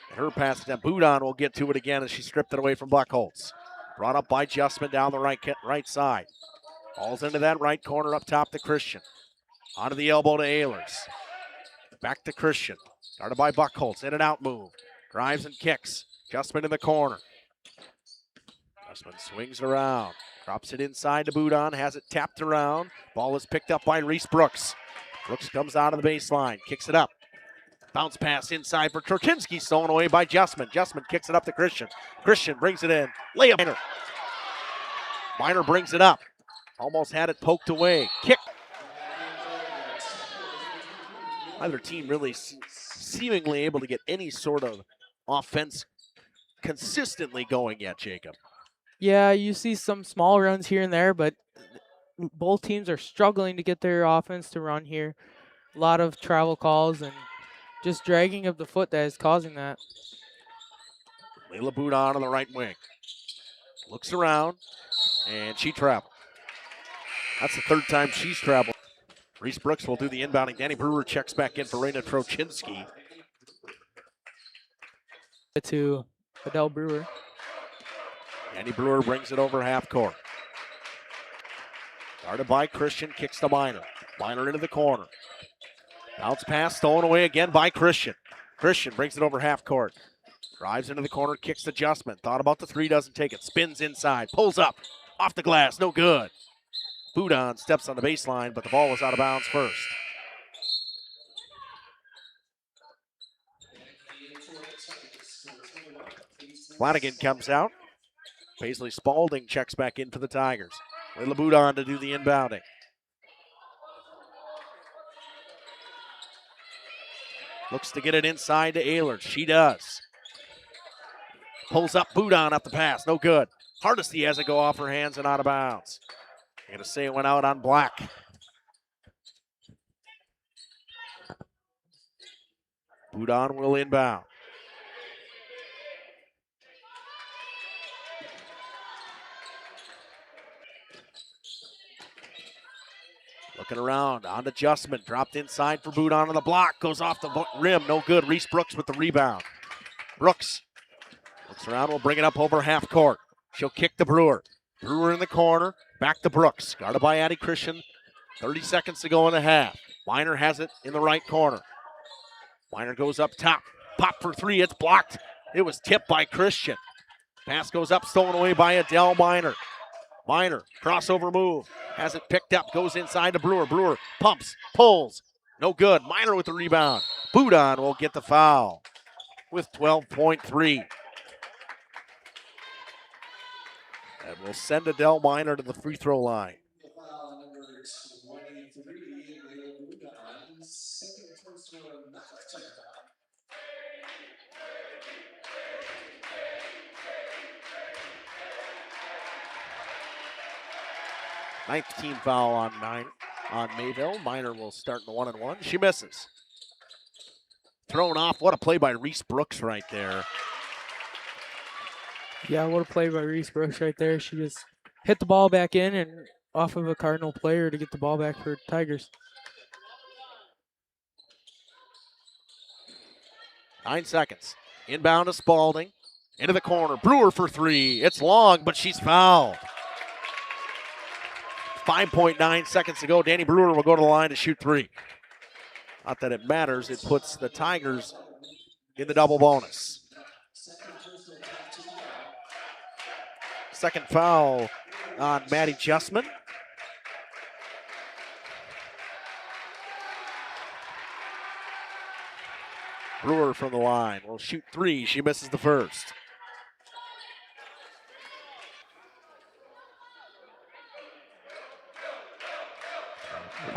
And her pass to Boudon will get to it again as she stripped it away from Buckholz. Brought up by Justman down the right side. Falls into that right corner up top to Christian. Onto the elbow to Ehlers. Back to Christian. Started by Buckholz. In and out move. Drives and kicks. Justman in the corner. Justman swings around. Drops it inside to Boudon. Has it tapped around. Ball is picked up by Reese Brooks. Brooks comes out of the baseline. Kicks it up. Bounce pass inside for Torchinsky. Stolen away by Justman. Justman kicks it up to Christian. Christian brings it in. Layup. Minor. Minor brings it up. Almost had it poked away. Kick. Neither team really seemingly able to get any sort of offense consistently going yet, Jacob. Yeah, you see some small runs here and there, but both teams are struggling to get their offense to run here. A lot of travel calls and just dragging of the foot that is causing that. Layla Boudon on the right wing. Looks around, and she traveled. That's the third time she's traveled. Reese Brooks will do the inbounding. Danny Brewer checks back in for Raina Trochinski. To Adele Brewer. Danny Brewer brings it over half court. Guarded by Christian, kicks to Minor. Minor into the corner. Bounce pass stolen away again by Christian. Christian brings it over half court. Drives into the corner, kicks to Justman. Thought about the three, doesn't take it. Spins inside, pulls up, off the glass, no good. Boudon steps on the baseline, but the ball was out of bounds first. Flanagan comes out. Paisley Spalding checks back in for the Tigers. Layla Boudon to do the inbounding. Looks to get it inside to Ehlers. She does. Pulls up Boudon up the pass. No good. Hardesty has it go off her hands and out of bounds. I'm going to say it went out on Black. Boudon will inbound. Looking around, on to Justman, dropped inside for Boudon on the block, goes off the rim, no good. Reese Brooks with the rebound. Brooks looks around, will bring it up over half court. She'll kick to Brewer. Brewer in the corner, back to Brooks, guarded by Addie Christian. 30 seconds to go in the half. Minor has it in the right corner. Minor goes up top, pop for three, it's blocked. It was tipped by Christian. Pass goes up, stolen away by Adele Minor. Minor, crossover move, has it picked up, goes inside to Brewer. Brewer pumps, pulls, no good. Minor with the rebound. Boudon will get the foul with 12.3. And we'll send Adele Minor to the free throw line. Ninth team foul on Mayville. Minor will start in the 1-and-1. She misses. Thrown off. What a play by Reese Brooks right there. Yeah, what a play by Reese Brooks right there. She just hit the ball back in and off of a Cardinal player to get the ball back for Tigers. 9 seconds. Inbound to Spalding. Into the corner. Brewer for three. It's long, but she's fouled. 5.9 seconds to go. Danny Brewer will go to the line to shoot three. Not that it matters. It puts the Tigers in the double bonus. Second foul on Maddie Justman. Brewer from the line will shoot three. She misses the first.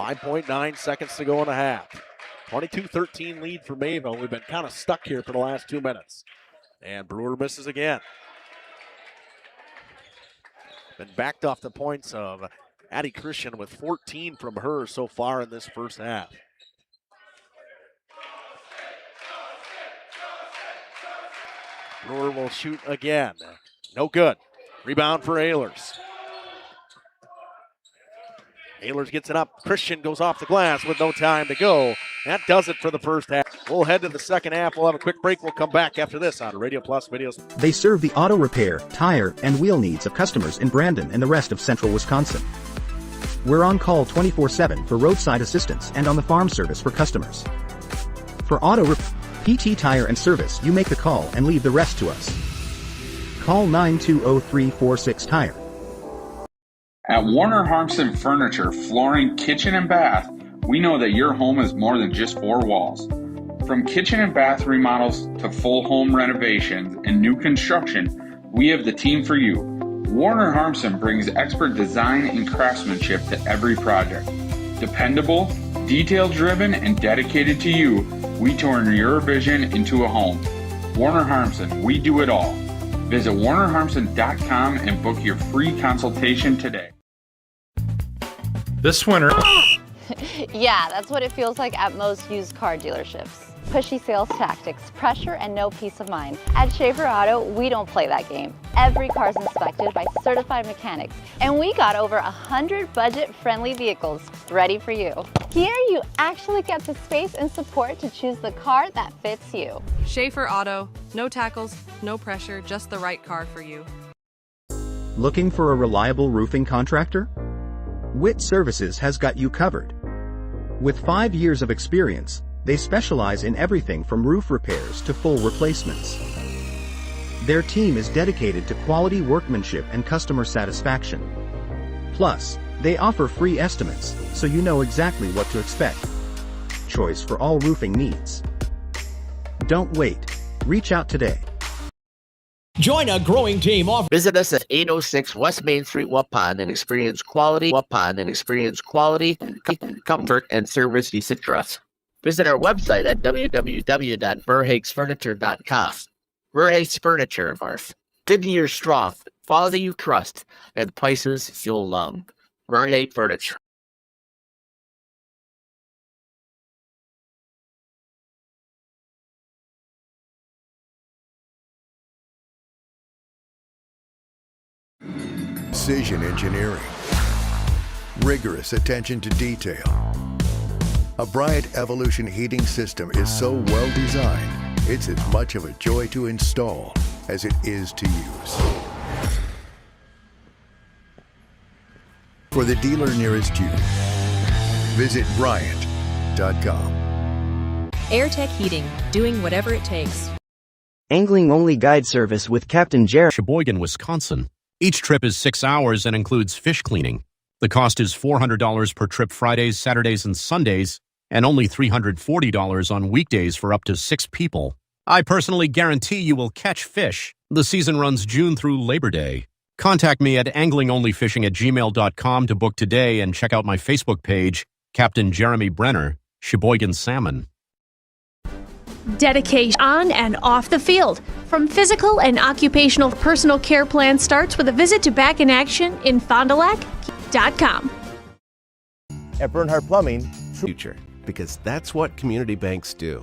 .9 seconds to go in the half. 22-13 lead for Mayville. We've been kind of stuck here for the last 2 minutes. And Brewer misses again. Been backed off the points of Addie Christian with 14 from her so far in this first half. Brewer will shoot again. No good. Rebound for Ehlers. Ehlers gets it up. Christian goes off the glass with no time to go. That does it for the first half. We'll head to the second half. We'll have a quick break. We'll come back after this on Radio Plus Videos. They serve the auto repair, tire, and wheel needs of customers in Brandon and the rest of central Wisconsin. We're on call 24/7 for roadside assistance and on the farm service for customers. For auto PT tire and service, you make the call and leave the rest to us. Call 920-346-TIRE. At Warner Harmson Furniture, Flooring, Kitchen, and Bath, we know that your home is more than just four walls. From kitchen and bath remodels to full home renovations and new construction, we have the team for you. Warner Harmson brings expert design and craftsmanship to every project. Dependable, detail-driven, and dedicated to you, we turn your vision into a home. Warner Harmson, we do it all. Visit warnerharmson.com and book your free consultation today. This winter... Yeah, that's what it feels like at most used car dealerships. Pushy sales tactics, pressure, and no peace of mind. At Schaefer Auto, we don't play that game. Every car's inspected by certified mechanics, and we got over 100 budget-friendly vehicles ready for you. Here, you actually get the space and support to choose the car that fits you. Schaefer Auto, no tackles, no pressure, just the right car for you. Looking for a reliable roofing contractor? Witt Services has got you covered. With 5 years of experience, they specialize in everything from roof repairs to full replacements. Their team is dedicated to quality workmanship and customer satisfaction. Plus, they offer free estimates, so you know exactly what to expect. Choice for all roofing needs. Don't wait. Reach out today. Join a growing team. Visit us at 806 West Main Street, Ripon, and experience quality, comfort, and service you should trust. Visit our website at www.verhagesfurniture.com. Verhages Furniture, 50 years strong, quality you trust, and prices you'll love. Verhages Furniture. Precision engineering, rigorous attention to detail. A Bryant Evolution heating system is so well designed, it's as much of a joy to install as it is to use. For the dealer nearest you, visit Bryant.com. AirTech Heating, doing whatever it takes. Angling-only guide service with Captain Jeremy. Sheboygan, Wisconsin. Each trip is 6 hours and includes fish cleaning. The cost is $400 per trip Fridays, Saturdays, and Sundays, and only $340 on weekdays for up to 6 people. I personally guarantee you will catch fish. The season runs June through Labor Day. Contact me at anglingonlyfishing@gmail.com to book today and check out my Facebook page, Captain Jeremy Brenner, Sheboygan Salmon. Dedication on and off the field. From physical and occupational personal care plan starts with a visit to Back in Action in Fond du Lac.com. At Bernhardt Plumbing, future, because that's what community banks do.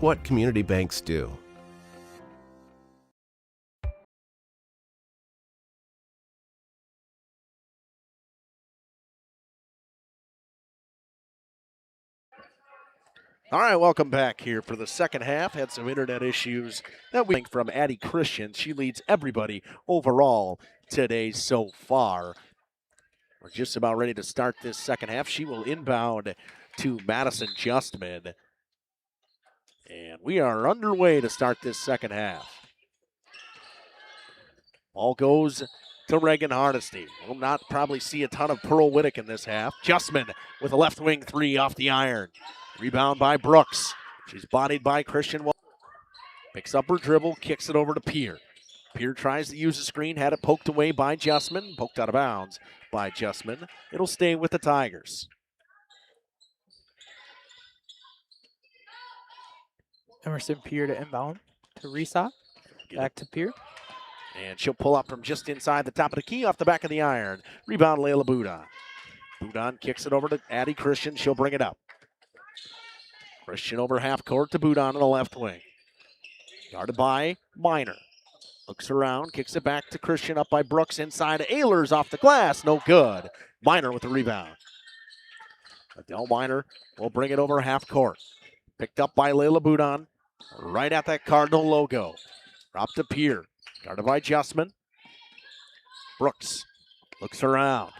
All right, welcome back here for the second half. Had some internet issues that we from Addie Christian. She leads everybody overall today so far. We're just about ready to start this second half. She will inbound to Madison Justman. And we are underway to start this second half. Ball goes to Reagan Hardesty. We'll not probably see a ton of Pearl Whittick in this half. Justman with a left wing three off the iron. Rebound by Brooks. She's bodied by Christian. Picks up her dribble, kicks it over to Peer. Peer tries to use a screen, had it poked away by Justman. Poked out of bounds by Justman. It'll stay with the Tigers. Emerson Peer to inbound to Resop. Back to Peer. And she'll pull up from just inside the top of the key off the back of the iron. Rebound Layla Boudon. Boudon kicks it over to Addie Christian. She'll bring it up. Christian over half court to Boudon on the left wing. Guarded by Miner. Looks around, kicks it back to Christian, up by Brooks inside. Ehlers off the glass, no good. Miner with the rebound. Adele Miner will bring it over half court. Picked up by Layla Boudon, right at that Cardinal logo. Drop to Pierre, guarded by Justman. Brooks looks around.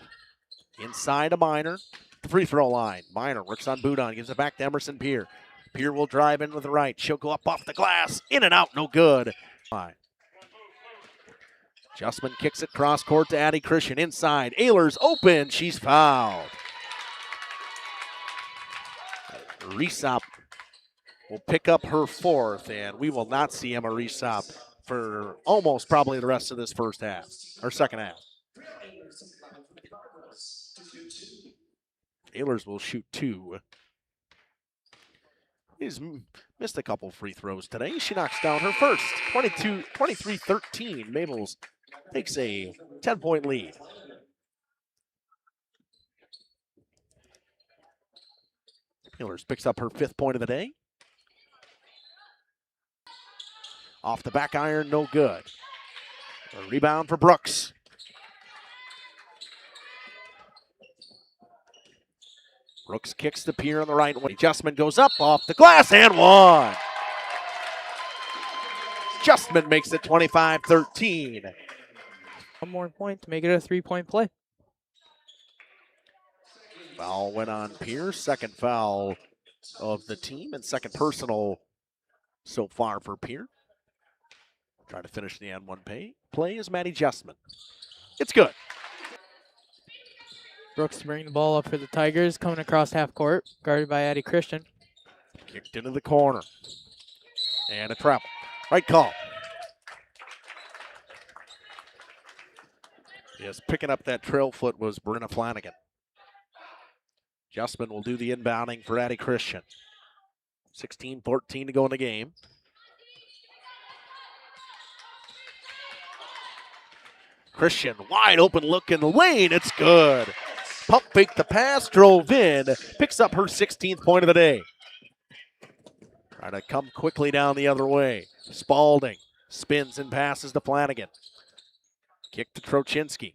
Inside to Minor, the free throw line. Minor works on Boudon, gives it back to Emerson Pierre. Pierre will drive in with the right. She'll go up off the glass, in and out, no good. Justman kicks it cross court to Addie Christian. Inside, Ehlers open, she's fouled. Resop will pick up her fourth, and we will not see Emma Resop for almost probably the rest of this first half, or second half. Ehlers will shoot 2. He's missed a couple free throws today. She knocks down her first. 23-13. Mayville takes a 10-point lead. Ehlers picks up her 5th point of the day. Off the back iron, no good. A rebound for Brooks. Brooks kicks the Pierre on the right wing. Justman goes up off the glass and one. Justman makes it 25-13. One more point to make it a 3-point play. Foul went on Pierre. Second foul of the team and second personal so far for Pierre. Trying to finish the N1 play is Maddie Justman. It's good. Brooks to bring the ball up for the Tigers, coming across half court, guarded by Addie Christian. Kicked into the corner. And a travel. Right call. Yes, picking up that trail foot was Brenna Flanagan. Justman will do the inbounding for Addie Christian. 16-14 to go in the game. Christian, wide open look in the lane. It's good. Pump fake the pass, drove in, picks up her 16th point of the day. Trying to come quickly down the other way. Spalding spins and passes to Flanagan. Kick to Trochinski.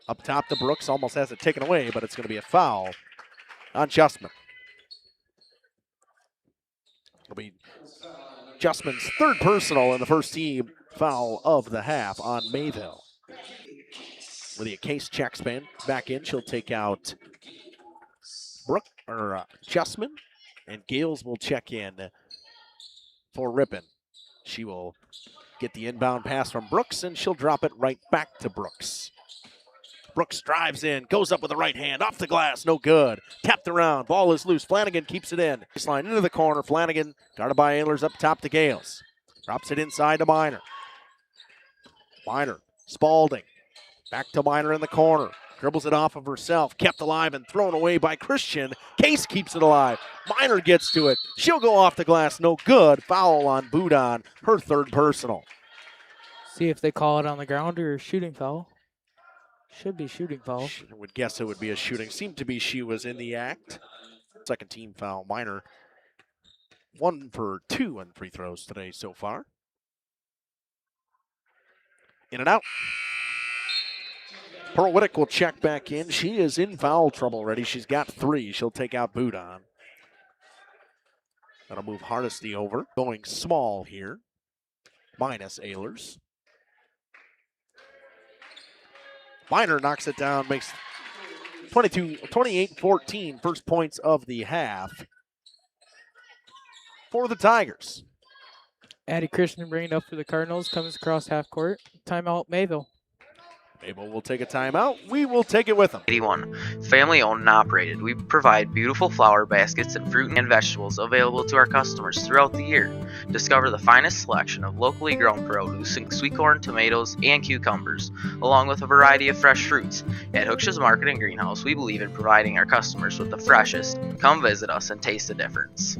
Up top to Brooks, almost has it taken away, but it's going to be a foul on Justman. It'll be Justman's 3rd personal and the first team foul of the half on Mayville. Lydia Case checks back in. She'll take out Justman, and Gales will check in for Ripon. She will get the inbound pass from Brooks, and she'll drop it right back to Brooks. Brooks drives in, goes up with the right hand, off the glass, no good. Tapped around, ball is loose. Flanagan keeps it in. Baseline into the corner. Flanagan, guarded by Ehlers, up top to Gales. Drops it inside to Minor. Minor, Spalding. Back to Minor in the corner. Dribbles it off of herself. Kept alive and thrown away by Christian. Case keeps it alive. Minor gets to it. She'll go off the glass. No good. Foul on Boudon. Her 3rd personal. See if they call it on the ground or shooting foul. Should be shooting foul. I would guess it would be a shooting. Seemed to be she was in the act. 2nd team foul. Minor 1 for 2 on free throws today so far. In and out. Pearl Whittick will check back in. She is in foul trouble already. She's got 3. She'll take out Boudon. That'll move Hardesty over. Going small here. Minus Ehlers. Minor knocks it down. Makes 28-14. First points of the half for the Tigers. Addie Christian bringing it up for the Cardinals. Comes across half court. Timeout Mayville. Mayville will take a timeout. We will take it with them. 81. Family owned and operated. We provide beautiful flower baskets and fruit and vegetables available to our customers throughout the year. Discover the finest selection of locally grown produce, sweet corn, tomatoes, and cucumbers, along with a variety of fresh fruits. At Hooksha's Market and Greenhouse, we believe in providing our customers with the freshest. Come visit us and taste the difference.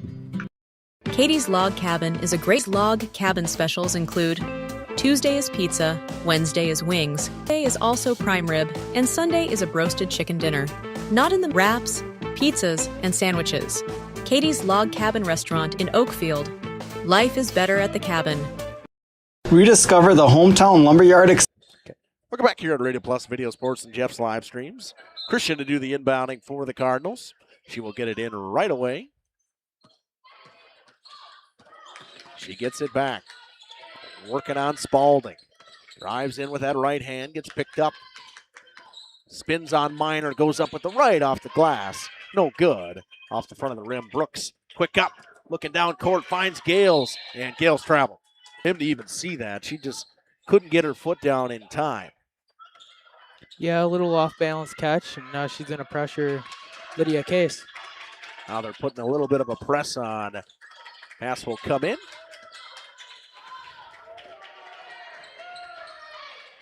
Katie's Log Cabin is a great log cabin. Specials include Tuesday is pizza, Wednesday is wings, Thursday is also prime rib, and Sunday is a roasted chicken dinner. Not in the wraps, pizzas, and sandwiches. Katie's Log Cabin restaurant in Oakfield. Life is better at the cabin. Rediscover the hometown lumberyard. Welcome back here on Radio Plus Video Sports and Jeff's live streams. Christian to do the inbounding for the Cardinals. She will get it in right away. She gets it back. Working on Spalding. Drives in with that right hand, gets picked up. Spins on Minor, goes up with the right off the glass. No good. Off the front of the rim. Brooks, quick up. Looking down court, finds Gales. And Gales travel. Him to even see that. She just couldn't get her foot down in time. Yeah, a little off-balance catch, and now she's going to pressure Lydia Case. Now they're putting a little bit of a press on. Pass will come in.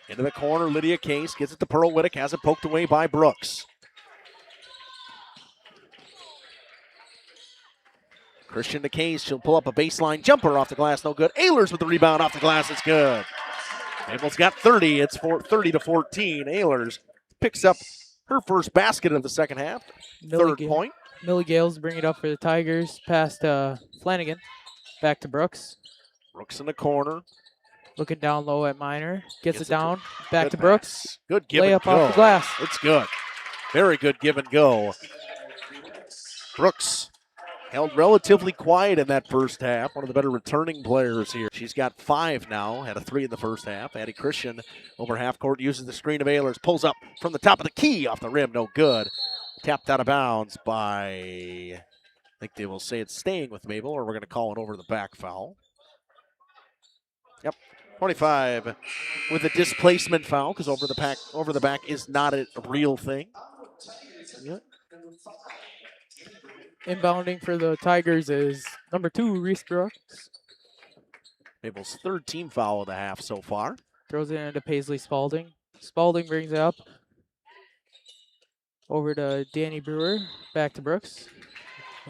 Into the corner, Lydia Case gets it to Pearl Whittick, has it poked away by Brooks. Christian to Case, she'll pull up a baseline jumper off the glass, no good. Ehlers with the rebound off the glass, it's good. Mayville's got 30, it's 30 to 14. Ehlers picks up her first basket of the second half, third point. Millie Gales bring it up for the Tigers, past Flanagan, back to Brooks. Brooks in the corner. Looking down low at Minor, gets it down, back to Brooks. Good give and layup go. off the glass. It's good. Very good give and go. Brooks held relatively quiet in that first half. One of the better returning players here. She's got 5 now, had a 3 in the first half. Addie Christian over half court uses the screen of Ehlers, pulls up from the top of the key off the rim, no good. Tapped out of bounds by, I think they will say it's staying with Mayville, or we're going to call it over the back foul. Yep. 25 with a displacement foul because over the back is not a real thing. Yep. Inbounding for the Tigers is number 2, Reese Brooks. Mayville's 3rd team foul of the half so far. Throws it into Paisley Spalding. Spalding brings it up. Over to Danny Brewer. Back to Brooks.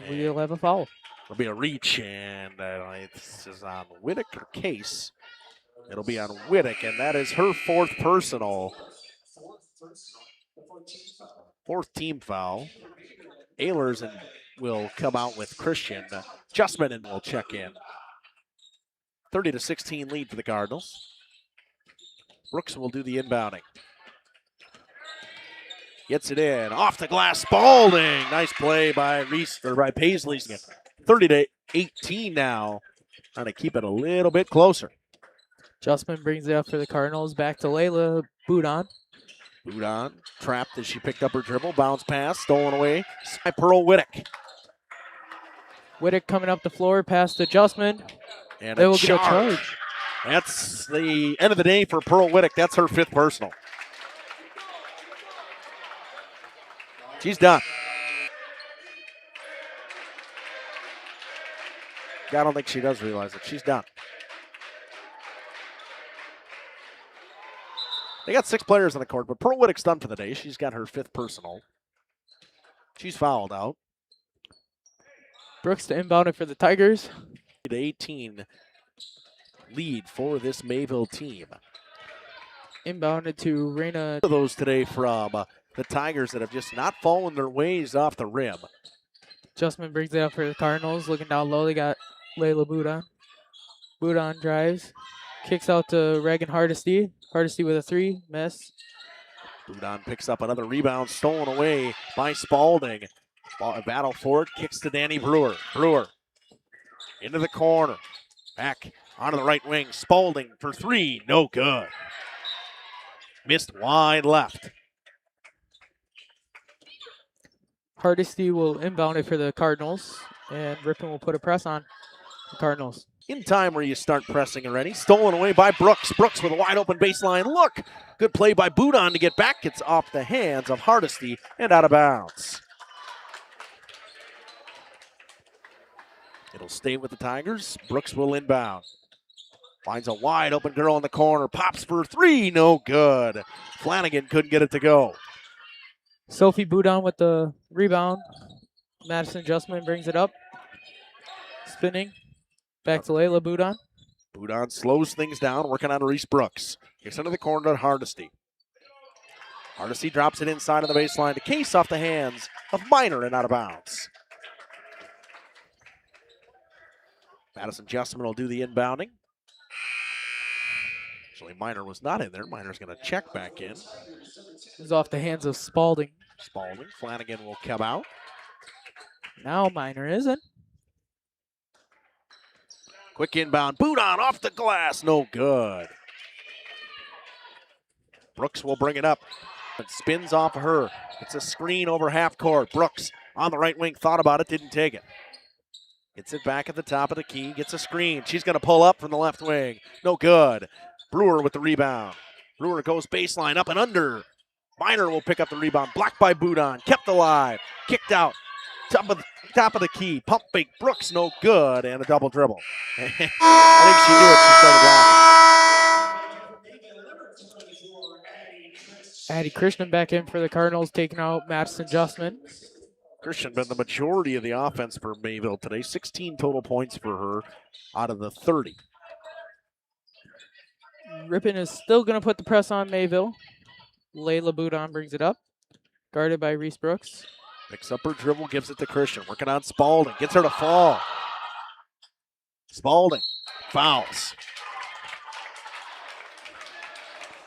We'll have a foul. It'll be a reach, and this is on Whittick or Case. It'll be on Whittick, and that is her 4th personal. 4th team foul. Ehlers will come out with Christian. Justman and will check in. 30 to 16 lead for the Cardinals. Brooks will do the inbounding. Gets it in. Off the glass, Spalding. Nice play by Reese, or by Paisley. 30 to 18 now. Trying to keep it a little bit closer. Justman brings it up for the Cardinals. Back to Layla Boudon. Boudon trapped as she picked up her dribble. Bounce pass, stolen away by Pearl Whittick. Whittick coming up the floor, past to Justman. And they a will charge. get a charge. That's the end of the day for Pearl Whittick. That's her 5th personal. She's done. I don't think she does realize it. She's done. They got 6 players on the court, but Pearl Whittick's done for the day. She's got her 5th personal. She's fouled out. Brooks to inbound it for the Tigers. 18 lead for this Mayville team. Inbounded to Reyna. Those today from the Tigers that have just not fallen their ways off the rim. Justman brings it up for the Cardinals. Looking down low, they got Layla Boudon. Boudon drives. Kicks out to Reagan Hardesty. Hardesty with a 3, miss. Boudon picks up another rebound, stolen away by Spalding. Battle for it, kicks to Danny Brewer. Brewer into the corner. Back onto the right wing. Spalding for 3, no good. Missed wide left. Hardesty will inbound it for the Cardinals, and Ripon will put a press on the Cardinals. In time where you start pressing already. Stolen away by Brooks. Brooks with a wide open baseline look. Good play by Boudon to get back. It's off the hands of Hardesty and out of bounds. It'll stay with the Tigers. Brooks will inbound. Finds a wide open girl in the corner. Pops for 3. No good. Flanagan couldn't get it to go. Sophie Boudon with the rebound. Madison Justman brings it up. Spinning. Back to Layla Boudon. Boudon slows things down, working on Reese Brooks. Gets into the corner to Hardesty. Hardesty drops it inside of the baseline to Case off the hands of Minor and out of bounds. Madison Justman will do the inbounding. Actually, Minor was not in there. Minor's going to check back in. It's off the hands of Spalding. Spalding. Flanagan will come out. Now Minor isn't. Quick inbound, boot on, off the glass, no good. Brooks will bring it up. It spins off of her. It's a screen over half court. Brooks on the right wing, thought about it, didn't take it. Gets it back at the top of the key, gets a screen. She's going to pull up from the left wing. No good. Brewer with the rebound. Brewer goes baseline, up and under. Miner will pick up the rebound. Blocked by Boudon. Kept alive. Kicked out. Top of the key. Pump fake. Brooks, no good. And a double dribble. I think she knew it. She started laughing. Addie Christian back in for the Cardinals, taking out Madison Justman. Christian been the majority of the offense for Mayville today. 16 total points for her out of the 30. Ripon is still going to put the press on Mayville. Layla Boudon brings it up, guarded by Reese Brooks. Picks up her dribble, gives it to Christian. Working on Spalding, gets her to fall. Spalding fouls.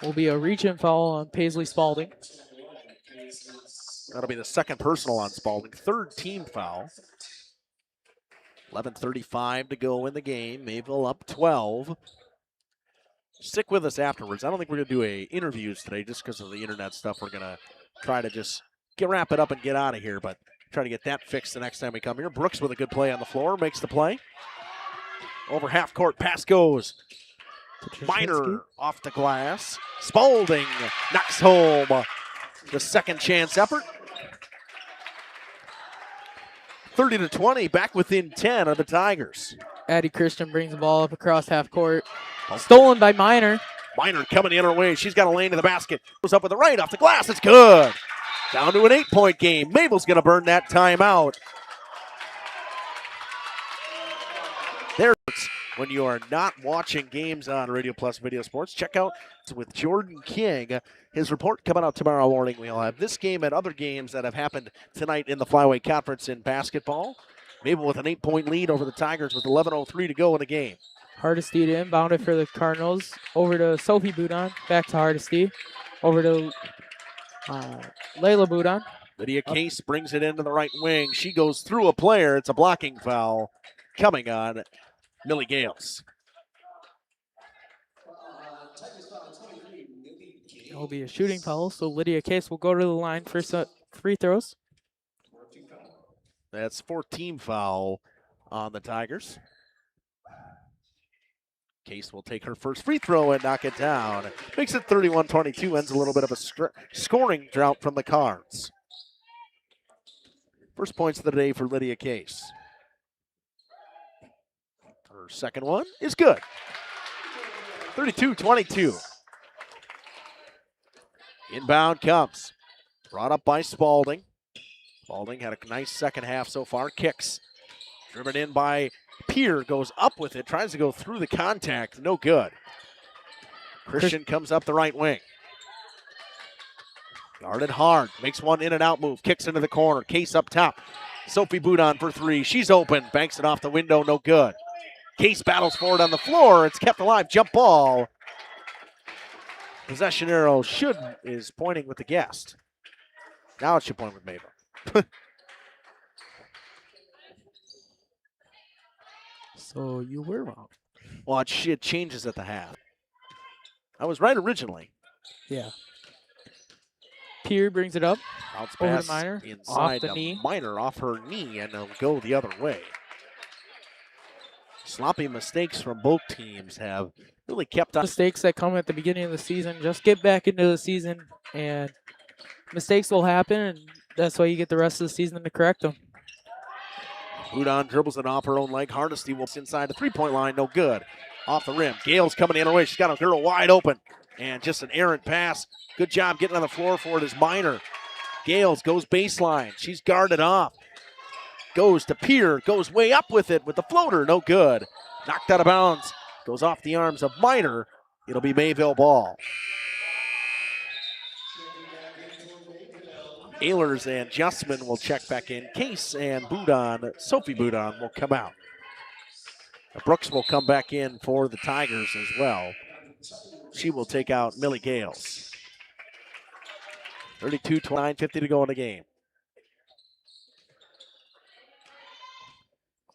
Will be a reach-in foul on Paisley Spalding. That'll be the second personal on Spalding. Third team foul. 11:35 to go in the game. Mayville up 12. Stick with us afterwards. I don't think we're going to do interviews today just because of the internet stuff. We're going to try to just wrap it up and get out of here, but try to get that fixed the next time we come here. Brooks with a good play on the floor, makes the play. Over half court, pass goes. Miner off the glass. Spalding knocks home the second chance effort. 30-20, back within 10 of the Tigers. Addie Christian brings the ball up across half court. Stolen by Miner. Miner coming in her way. She's got a lane to the basket. Goes up with the right off the glass. It's good. Down to an 8-point game. Mayville's going to burn that timeout. There's when you are not watching games on Radio Plus Video Sports. Check out with Jordan King. His report coming out tomorrow morning. We'll have this game and other games that have happened tonight in the Flyweight Conference in basketball. Mayville with an 8-point lead over the Tigers with 11:03 to go in the game. Hardesty to inbound it for the Cardinals. Over to Sophie Boudon. Back to Hardesty. Over to Layla Boudon. Lydia Case brings it into the right wing. She goes through a player. It's a blocking foul coming on Millie Gales. It will be a shooting foul, so Lydia Case will go to the line for some free throws. That's 14 foul on the Tigers. Case will take her first free throw and knock it down. Makes it 31-22, ends a little bit of a scoring drought from the Cards. First points of the day for Lydia Case. Her second one is good. 32-22. Inbound comes. Brought up by Spalding. Spalding had a nice second half so far. Kicks. Driven in by Peer, goes up with it, tries to go through the contact, no good. Christian comes up the right wing. Guarded hard, makes one in and out move, kicks into the corner, Case up top. Sophie Boudon for three, she's open, banks it off the window, no good. Case battles forward on the floor, it's kept alive, jump ball. Possession arrow is pointing with the guest. Now it should point with Mayville. So you were wrong. Well, it changes at the half. I was right originally. Yeah. Peer brings it up. Bounce over pass to Miner. inside Off the knee. Miner off her knee, and it'll go the other way. Sloppy mistakes from both teams have really kept on. Mistakes that come at the beginning of the season. Just get back into the season, and mistakes will happen, and that's why you get the rest of the season to correct them. Boudon dribbles it off her own leg. Hardesty will inside the three-point line. No good. Off the rim. Gale's coming in her way. She's got a girl wide open. And just an errant pass. Good job getting on the floor for it is Miner. Gales goes baseline. She's guarded off. Goes to Peer. Goes way up with it with the floater. No good. Knocked out of bounds. Goes off the arms of Miner. It'll be Mayville ball. Ehlers and Justman will check back in. Case and Boudon, Sophie Boudon will come out. Brooks will come back in for the Tigers as well. She will take out Millie Gales. 32-29, 50 to go in the game.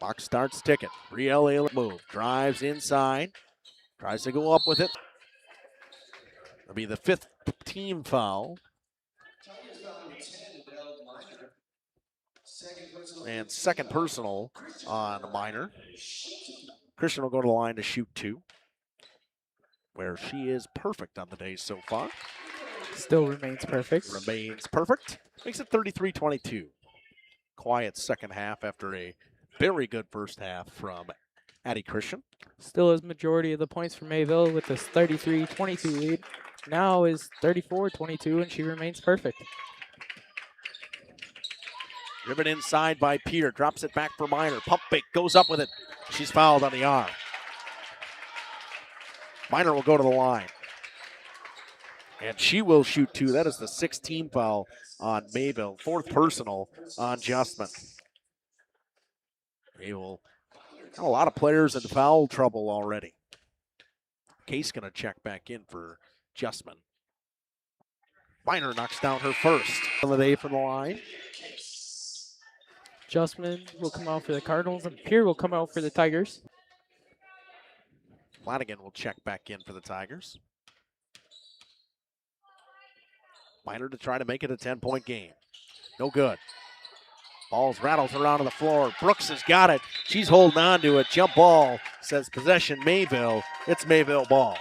Clock starts ticking. Brielle Ayler move. Drives inside. Tries to go up with it. It'll be the 5th team foul. And second personal on Minor. Christian will go to the line to shoot 2, where she is perfect on the day so far. Still remains perfect. Remains perfect. Makes it 33-22. Quiet second half after a very good first half from Addie Christian. Still has majority of the points for Mayville with this 33-22 lead. Now is 34-22, and she remains perfect. Driven inside by Peter. Drops it back for Minor. Pump fake. Goes up with it. She's fouled on the arm. Minor will go to the line. And she will shoot 2. That is the 6th team foul on Mayville. 4th personal on Justman. Mayville got a lot of players in foul trouble already. Case going to check back in for Justman. Minor knocks down her first of the day from the line. Justman will come out for the Cardinals, and Pierre will come out for the Tigers. Flanagan will check back in for the Tigers. Minor to try to make it a 10-point game. No good. Balls rattles around on the floor. Brooks has got it. She's holding on to it. Jump ball says possession Mayville. It's Mayville ball.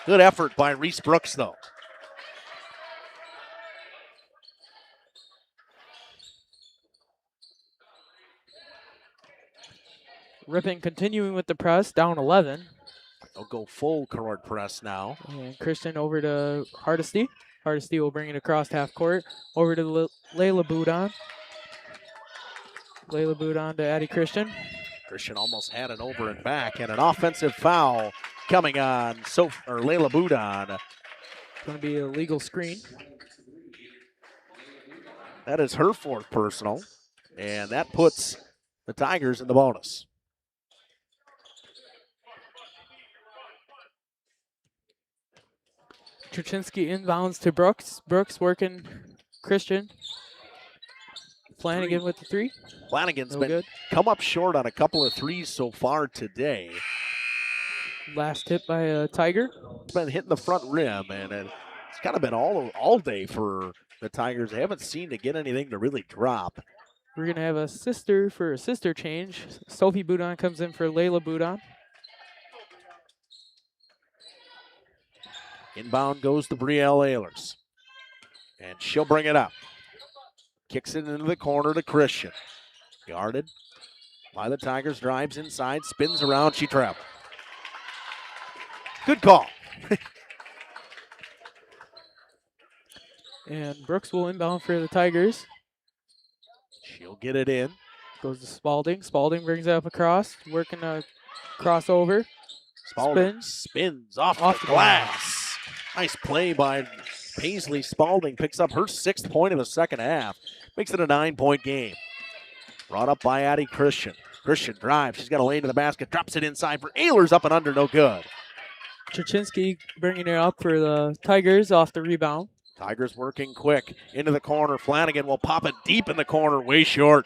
Good effort by Reese Brooks, though. Ripon continuing with the press, down 11. They'll go full court press now. And Christian over to Hardesty. Hardesty will bring it across half court. Over to Layla Boudon. Layla Boudon to Addie Christian. Christian almost had an over and back, and an offensive foul coming on Layla Boudon. It's going to be a legal screen. That is her 4th personal, and that puts the Tigers in the bonus. Truchinski inbounds to Brooks. Brooks working Christian. Flanagan with the 3. Flanagan's been come up short on a couple of threes so far today. Last hit by a Tiger. It's been hitting the front rim, and it's kind of been all day for the Tigers. They haven't seemed to get anything to really drop. We're going to have a sister change. Sophie Boudon comes in for Layla Boudon. Inbound goes to Brielle Ahlers. And she'll bring it up. Kicks it into the corner to Christian. Guarded by the Tigers. Drives inside. Spins around. She traveled. Good call. And Brooks will inbound for the Tigers. She'll get it in. Goes to Spalding. Spalding brings it up across. Working a crossover. Spalding spins off the glass. Nice play by Paisley. Spalding picks up her 6th point of the second half. Makes it a 9-point game. Brought up by Addie Christian. Christian drives. She's got a lane to the basket. Drops it inside for Ahlers. Up and under. No good. Truchinski bringing it up for the Tigers off the rebound. Tigers working quick. Into the corner. Flanagan will pop it deep in the corner. Way short.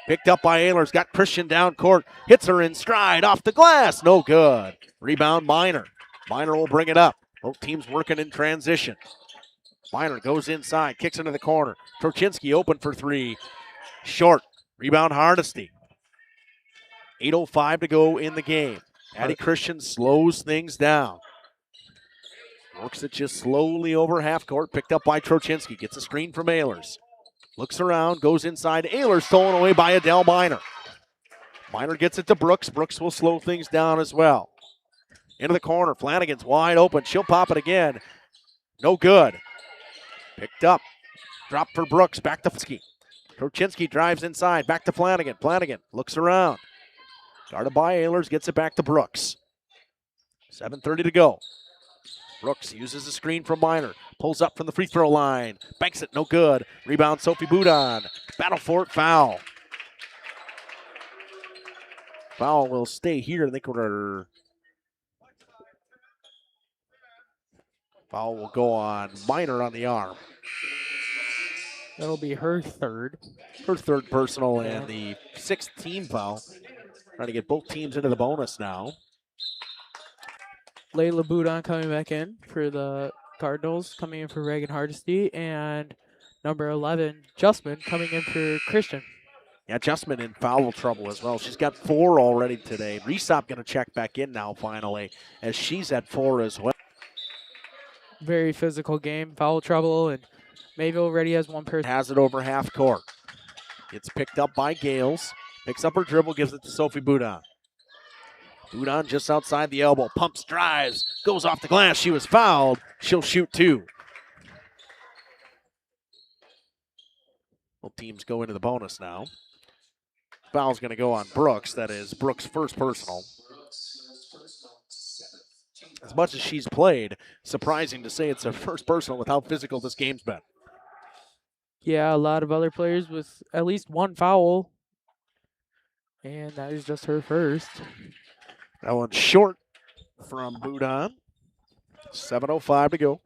Picked up by Ahlers. Got Christian down court. Hits her in stride. Off the glass. No good. Rebound Minor. Minor will bring it up. Both teams working in transition. Minor goes inside. Kicks into the corner. Truchinski open for 3. Short. Rebound Hardesty. 8:05 to go in the game. Addie Christian slows things down. Works it just slowly over half court. Picked up by Truchinski. Gets a screen from Ahlers. Looks around. Goes inside. Ahlers stolen away by Adele Minor. Minor gets it to Brooks. Brooks will slow things down as well. Into the corner. Flanagan's wide open. She'll pop it again. No good. Picked up. Drop for Brooks. Back to Truchinski. Truchinski drives inside. Back to Flanagan. Flanagan looks around. Guarded by Ahlers. Gets it back to Brooks. 7:30 to go. Brooks uses the screen from Minor. Pulls up from the free throw line. Banks it. No good. Rebound Sophie Boudon. Battle for it. Foul. Foul will stay here. I think foul will go on Minor on the arm. That'll be her third. Her third personal and the 6th team foul. Trying to get both teams into the bonus now. Layla Boudon coming back in for the Cardinals, coming in for Reagan Hardesty, and number 11, Justman, coming in for Christian. Yeah, Justman in foul trouble as well. She's got 4 already today. Resop going to check back in now finally as she's at 4 as well. Very physical game, foul trouble, and Mayville already has one person. Has it over half court. It's picked up by Gales. Picks up her dribble, gives it to Sophie Boudon. Boudon just outside the elbow, pumps, drives, goes off the glass. She was fouled. She'll shoot 2. Both teams go into the bonus now. Foul's going to go on Brooks. That is Brooks' first personal. As much as she's played, surprising to say it's her first personal with how physical this game's been. Yeah, a lot of other players with at least one foul. And that is just her first. That one's short from Boudon. 7:05 to go.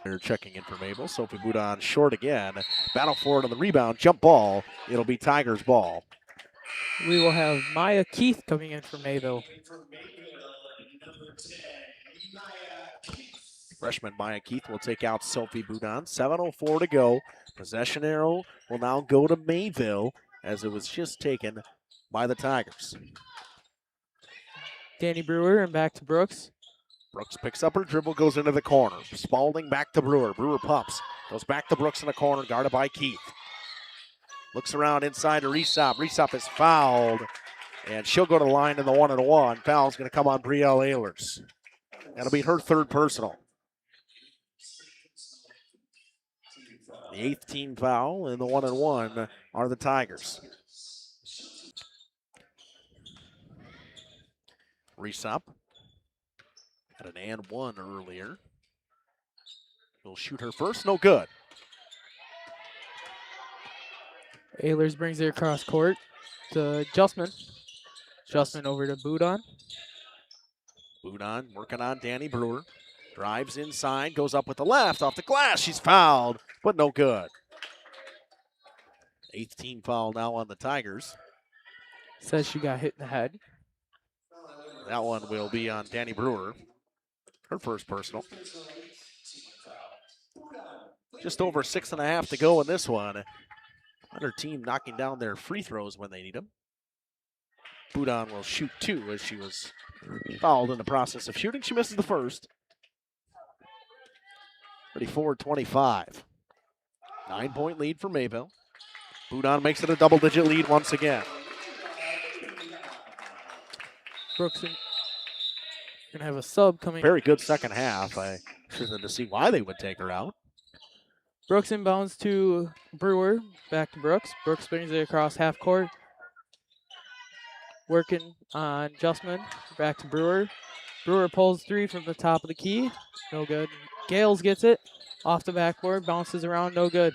They're checking in for Mayville. Sophie Boudon short again. Battle for it on the rebound. Jump ball. It'll be Tigers ball. We will have Maya Keith coming in for Mayville. Freshman Maya Keith will take out Sophie Boudon. 7:04 to go. Possession arrow will now go to Mayville as it was just taken by the Tigers. Danny Brewer and back to Brooks. Brooks picks up her dribble, goes into the corner. Spalding back to Brewer. Brewer pumps. Goes back to Brooks in the corner, guarded by Keith. Looks around inside to Resop. Resop is fouled, and she'll go to the line in the 1-on-1. Foul's going to come on Brielle Ehlers. That'll be her third personal. The 8th team foul and the 1-on-1 are the Tigers. Resop had an and 1 earlier. He'll shoot her first, no good. Ehlers brings it across court to Justman. Justman over to Boudon. Boudon working on Danny Brewer. Drives inside, goes up with the left, off the glass. She's fouled, but no good. 8th team foul now on the Tigers. Says she got hit in the head. That one will be on Danny Brewer. Her first personal. Just over 6.5 to go in this one. Another team knocking down their free throws when they need them. Boudon will shoot 2 as she was fouled in the process of shooting. She misses the first. 34-25. 9-point lead for Mayville. Boudon makes it a double-digit lead once again. Brooks going to have a sub coming. Very good second half. I interested to see why they would take her out. Brooks inbounds to Brewer. Back to Brooks. Brooks brings it across half court. Working on Justman. Back to Brewer. Brewer pulls 3 from the top of the key. No good. Gales gets it. Off the backboard. Bounces around. No good.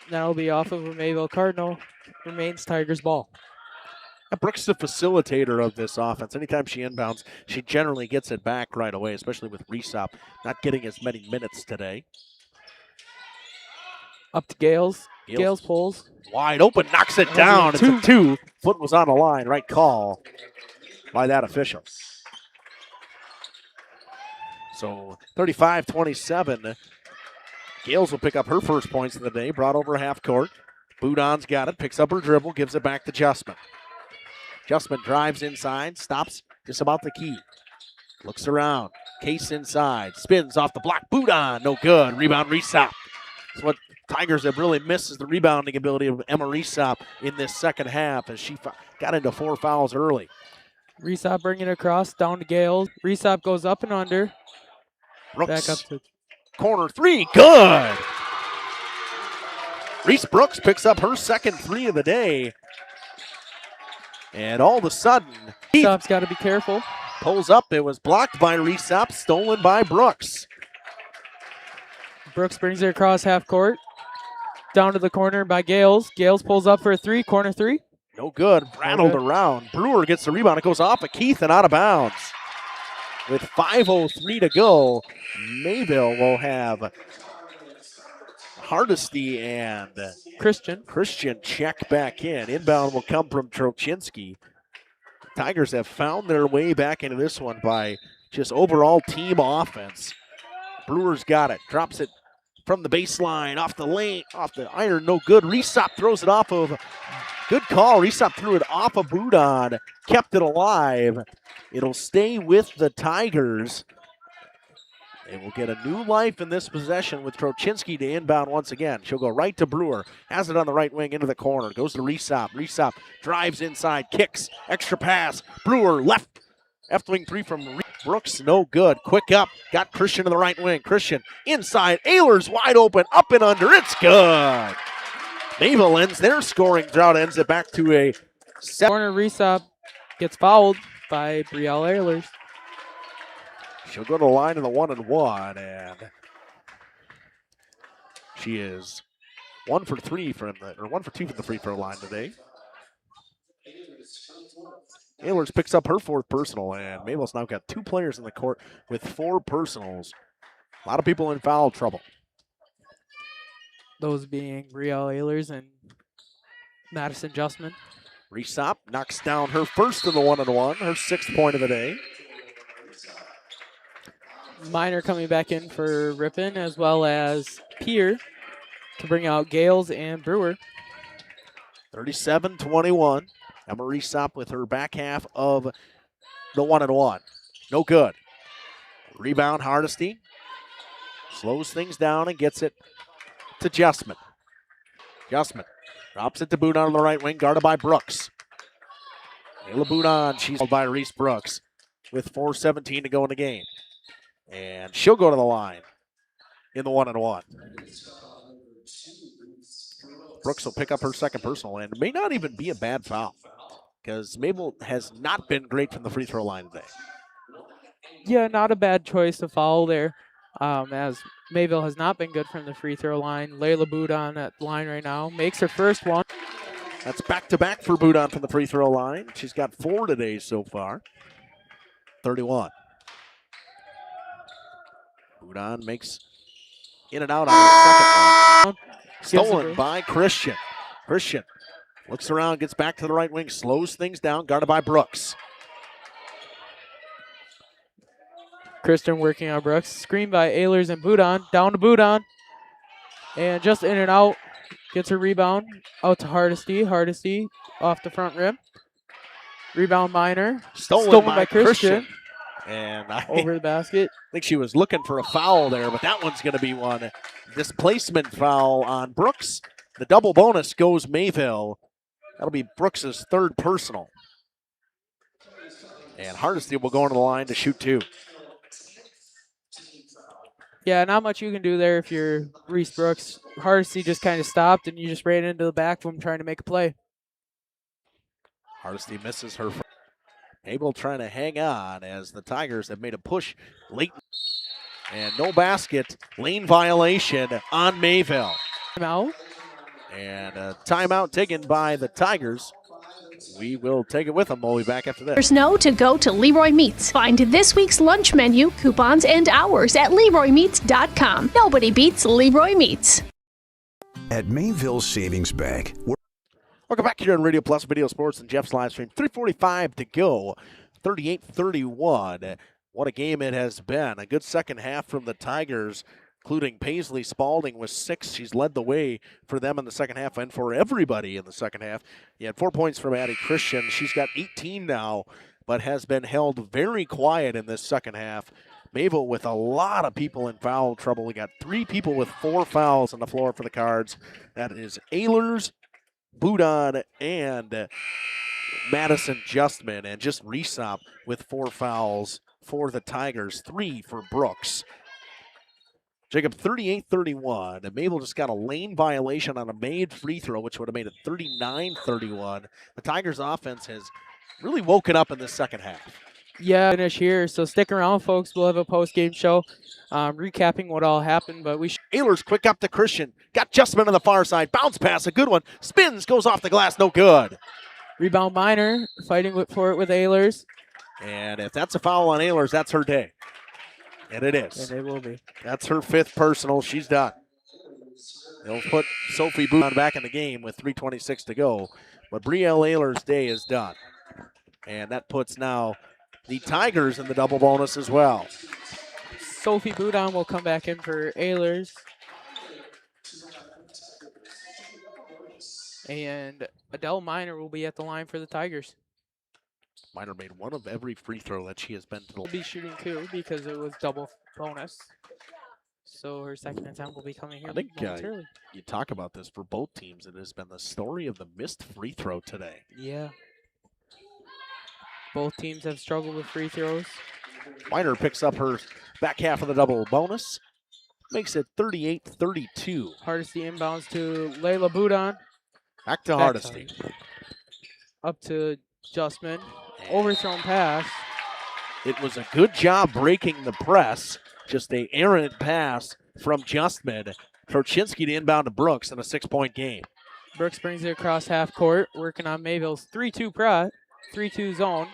That'll be off of a Mayville Cardinal. Remains Tigers ball. Brooks is the facilitator of this offense. Anytime she inbounds, she generally gets it back right away, especially with Resop not getting as many minutes today. Up to Gales. Gales pulls. Wide open, knocks it down. It's a 2. Foot was on the line. Right call by that official. So 35-27. Gales will pick up her first points of the day. Brought over half court. Boudon's got it. Picks up her dribble. Gives it back to Justman. Justman drives inside. Stops just about the key. Looks around. Case inside. Spins off the block. Boudon. No good. Rebound Resop. That's what Tigers have really missed is the rebounding ability of Emma Resop in this second half as she got into 4 fouls early. Resop bringing it across. Down to Gales. Resop goes up and under. Brooks. Back up to corner 3. Good. Reese Brooks picks up her second 3 of the day. And all of a sudden, Resop's got to be careful. Pulls up. It was blocked by Resop, stolen by Brooks. Brooks brings it across half court. Down to the corner by Gales. Gales pulls up for a 3. Corner 3. No good. Rattled around. Brewer gets the rebound. It goes off of Keith and out of bounds. with 5:03 to go. Mayville will have Hardesty and Christian check back in. Inbound will come from Trochinski. Tigers have found their way back into this one by just overall team offense. Brewers got it. Drops it from the baseline, off the lane, off the iron, no good. Resop throws it off of, good call. Resop threw it off of Budon, kept it alive. It'll stay with the Tigers. They will get a new life in this possession with Trochinski to inbound once again. She'll go right to Brewer. Has it on the right wing into the corner. Goes to Resop. Resop drives inside, kicks, extra pass. Brewer left wing three from Brooks, no good. Quick up, got Christian to the right wing. Christian inside, Ehlers wide open, up and under, it's good. Mayville ends their scoring drought, ends it back to a corner. Resop gets fouled by Brielle Ehlers. She'll go to the line in the 1-and-1, and she is 1 for 2 from the free throw line today. Ehlers picks up her 4th personal, and Mayville's now got 2 players in the court with 4 personals. A lot of people in foul trouble. Those being Brielle Ehlers and Madison Justman. Resop knocks down her first in the 1-and-1, her 6th point of the day. Minor coming back in for Ripon, as well as Peer to bring out Gales and Brewer. 37-21. Emma Resop with her back half of the 1-and-1. No good. Rebound, Hardesty. Slows things down and gets it to Justman. Justman drops it to Budon on the right wing, guarded by Brooks. Ayla Budon, she's held by Reese Brooks with 4:17 to go in the game. And she'll go to the line in the 1-and-1. Brooks will pick up her 2nd personal, and it may not even be a bad foul because Mayville has not been great from the free throw line today. Yeah, not a bad choice to foul there, as Mayville has not been good from the free throw line. Layla Budon at the line right now, makes her first one. That's back-to-back for Budon from the free throw line. She's got 4 today so far. 31. Budon makes in and out on the 2nd one. Stolen by Christian. Christian looks around, gets back to the right wing, slows things down, guarded by Brooks. Christian working on Brooks. Screen by Ehlers and Budon. Down to Budon. And just in and out. Gets her rebound. Out to Hardesty. Hardesty off the front rim. Rebound Minor. Stolen by Christian. And over the basket. I think she was looking for a foul there, but that one's going to be one. Displacement foul on Brooks. The double bonus goes Mayville. That'll be Brooks' 3rd personal. And Hardesty will go into the line to shoot 2. Yeah, not much you can do there if you're Reese Brooks. Hardesty just kind of stopped, and you just ran into the back of him trying to make a play. Hardesty misses her. Able trying to hang on as the Tigers have made a push late. And no basket. Lane violation on Mayville. Timeout. And a timeout taken by the Tigers. We will take it with them. We'll be back after this. There's no to go to Leroy Meats. Find this week's lunch menu, coupons, and hours at LeroyMeats.com. Nobody beats Leroy Meats. At Mayville Savings Bank, welcome back here on Radio Plus Video Sports and Jeff's live stream. 3:45 to go. 38-31. What a game it has been. A good second half from the Tigers, including Paisley Spalding with 6. She's led the way for them in the second half and for everybody in the second half. You had 4 points from Addie Christian. She's got 18 now, but has been held very quiet in this second half. Mayville with a lot of people in foul trouble. We got 3 people with 4 fouls on the floor for the Cards. That is Ehlers, Budon, and Madison Justman, and just Resop with 4 fouls for the Tigers, 3 for Brooks. Jacob, 38-31, and Mayville just got a lane violation on a made free throw, which would have made it 39-31. The Tigers' offense has really woken up in this second half. Yeah, finish here, so stick around, folks. We'll have a post-game show recapping what all happened, but we Ehlers quick up to Christian. Got Justman on the far side. Bounce pass, a good one. Spins, goes off the glass, no good. Rebound Minor, fighting for it with Ehlers. And if that's a foul on Ehlers, that's her day. And it is. And it will be. That's her 5th personal. She's done. They'll put Sophie Bouton back in the game with 3:26 to go. But Brielle Ehlers' day is done. And that puts now the Tigers in the double bonus as well. Sophie Bouton will come back in for Ehlers. And Adele Miner will be at the line for the Tigers. Miner made one of every free throw that she has been to the Will be shooting 2 because it was double bonus. So her second attempt will be coming here I think momentarily. you talk about this for both teams. It has been the story of the missed free throw today. Yeah. Both teams have struggled with free throws. Miner picks up her back half of the double bonus. Makes it 38-32. Hardesty inbounds to Layla Bouton. Back to Hardesty. Up to Justman. Overthrown pass. It was a good job breaking the press. Just an errant pass from Justman. Trochinsky to inbound to Brooks in a 6-point game. Brooks brings it across half court, working on Mayville's 3-2 zone.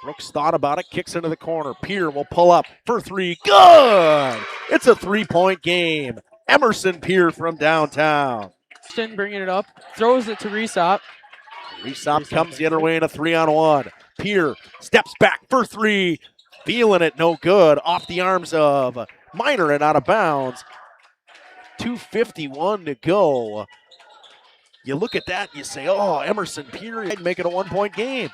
Brooks thought about it, kicks into the corner. Peer will pull up for 3. Good! It's a 3-point game. Emerson Peer from downtown. Bringing it up, throws it to Resop. Resop comes the other way in a 3-on-1. Peer steps back for 3. Feeling it, no good. Off the arms of Miner and out of bounds. 2:51 to go. You look at that and you say, oh, Emerson Peer, I'd make it a 1-point game.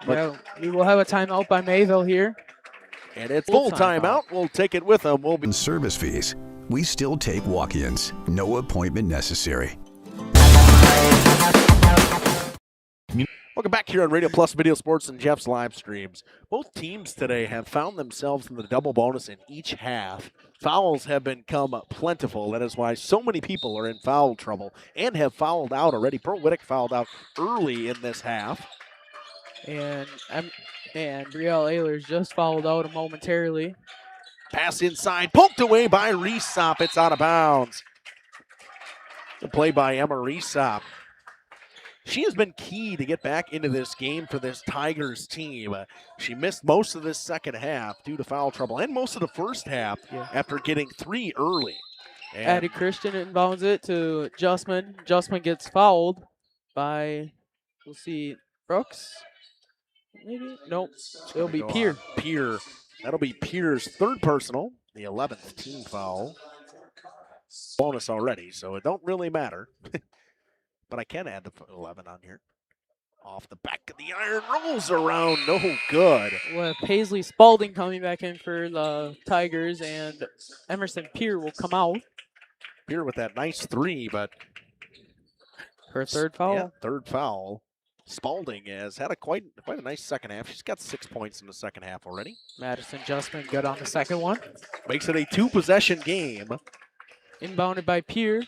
But yeah, we will have a timeout by Mayville here. And it's full timeout. We'll take it with them. We'll be service fees. We still take walk-ins. No appointment necessary. Welcome back here on Radio Plus Video Sports and Jeff's live streams. Both teams today have found themselves in the double bonus in each half. Fouls have become plentiful. That is why so many people are in foul trouble and have fouled out already. Pearl Whittick fouled out early in this half. And Brielle Ehlers just fouled out momentarily. Pass inside, poked away by Resop. It's out of bounds. The play by Emma Resop. She has been key to get back into this game for this Tigers team. She missed most of this second half due to foul trouble and most of the first half after getting 3 early. And Addie Christian inbounds it to Justman. Justman gets fouled by, we'll see, Brooks? Maybe? Nope. It'll be Peer. Peer. That'll be Peer's 3rd personal, the 11th team foul. Bonus already, so it don't really matter. But I can add the 11 on here. Off the back of the iron, rolls around, no good. With Paisley Spalding coming back in for the Tigers, and Emerson Peer will come out. Peer with that nice 3, but her 3rd foul. Yeah, 3rd foul. Spalding has had quite a nice second half. She's got 6 points in the second half already. Madison Justman good on the second one. Makes it a 2-possession game. Inbounded by Peer.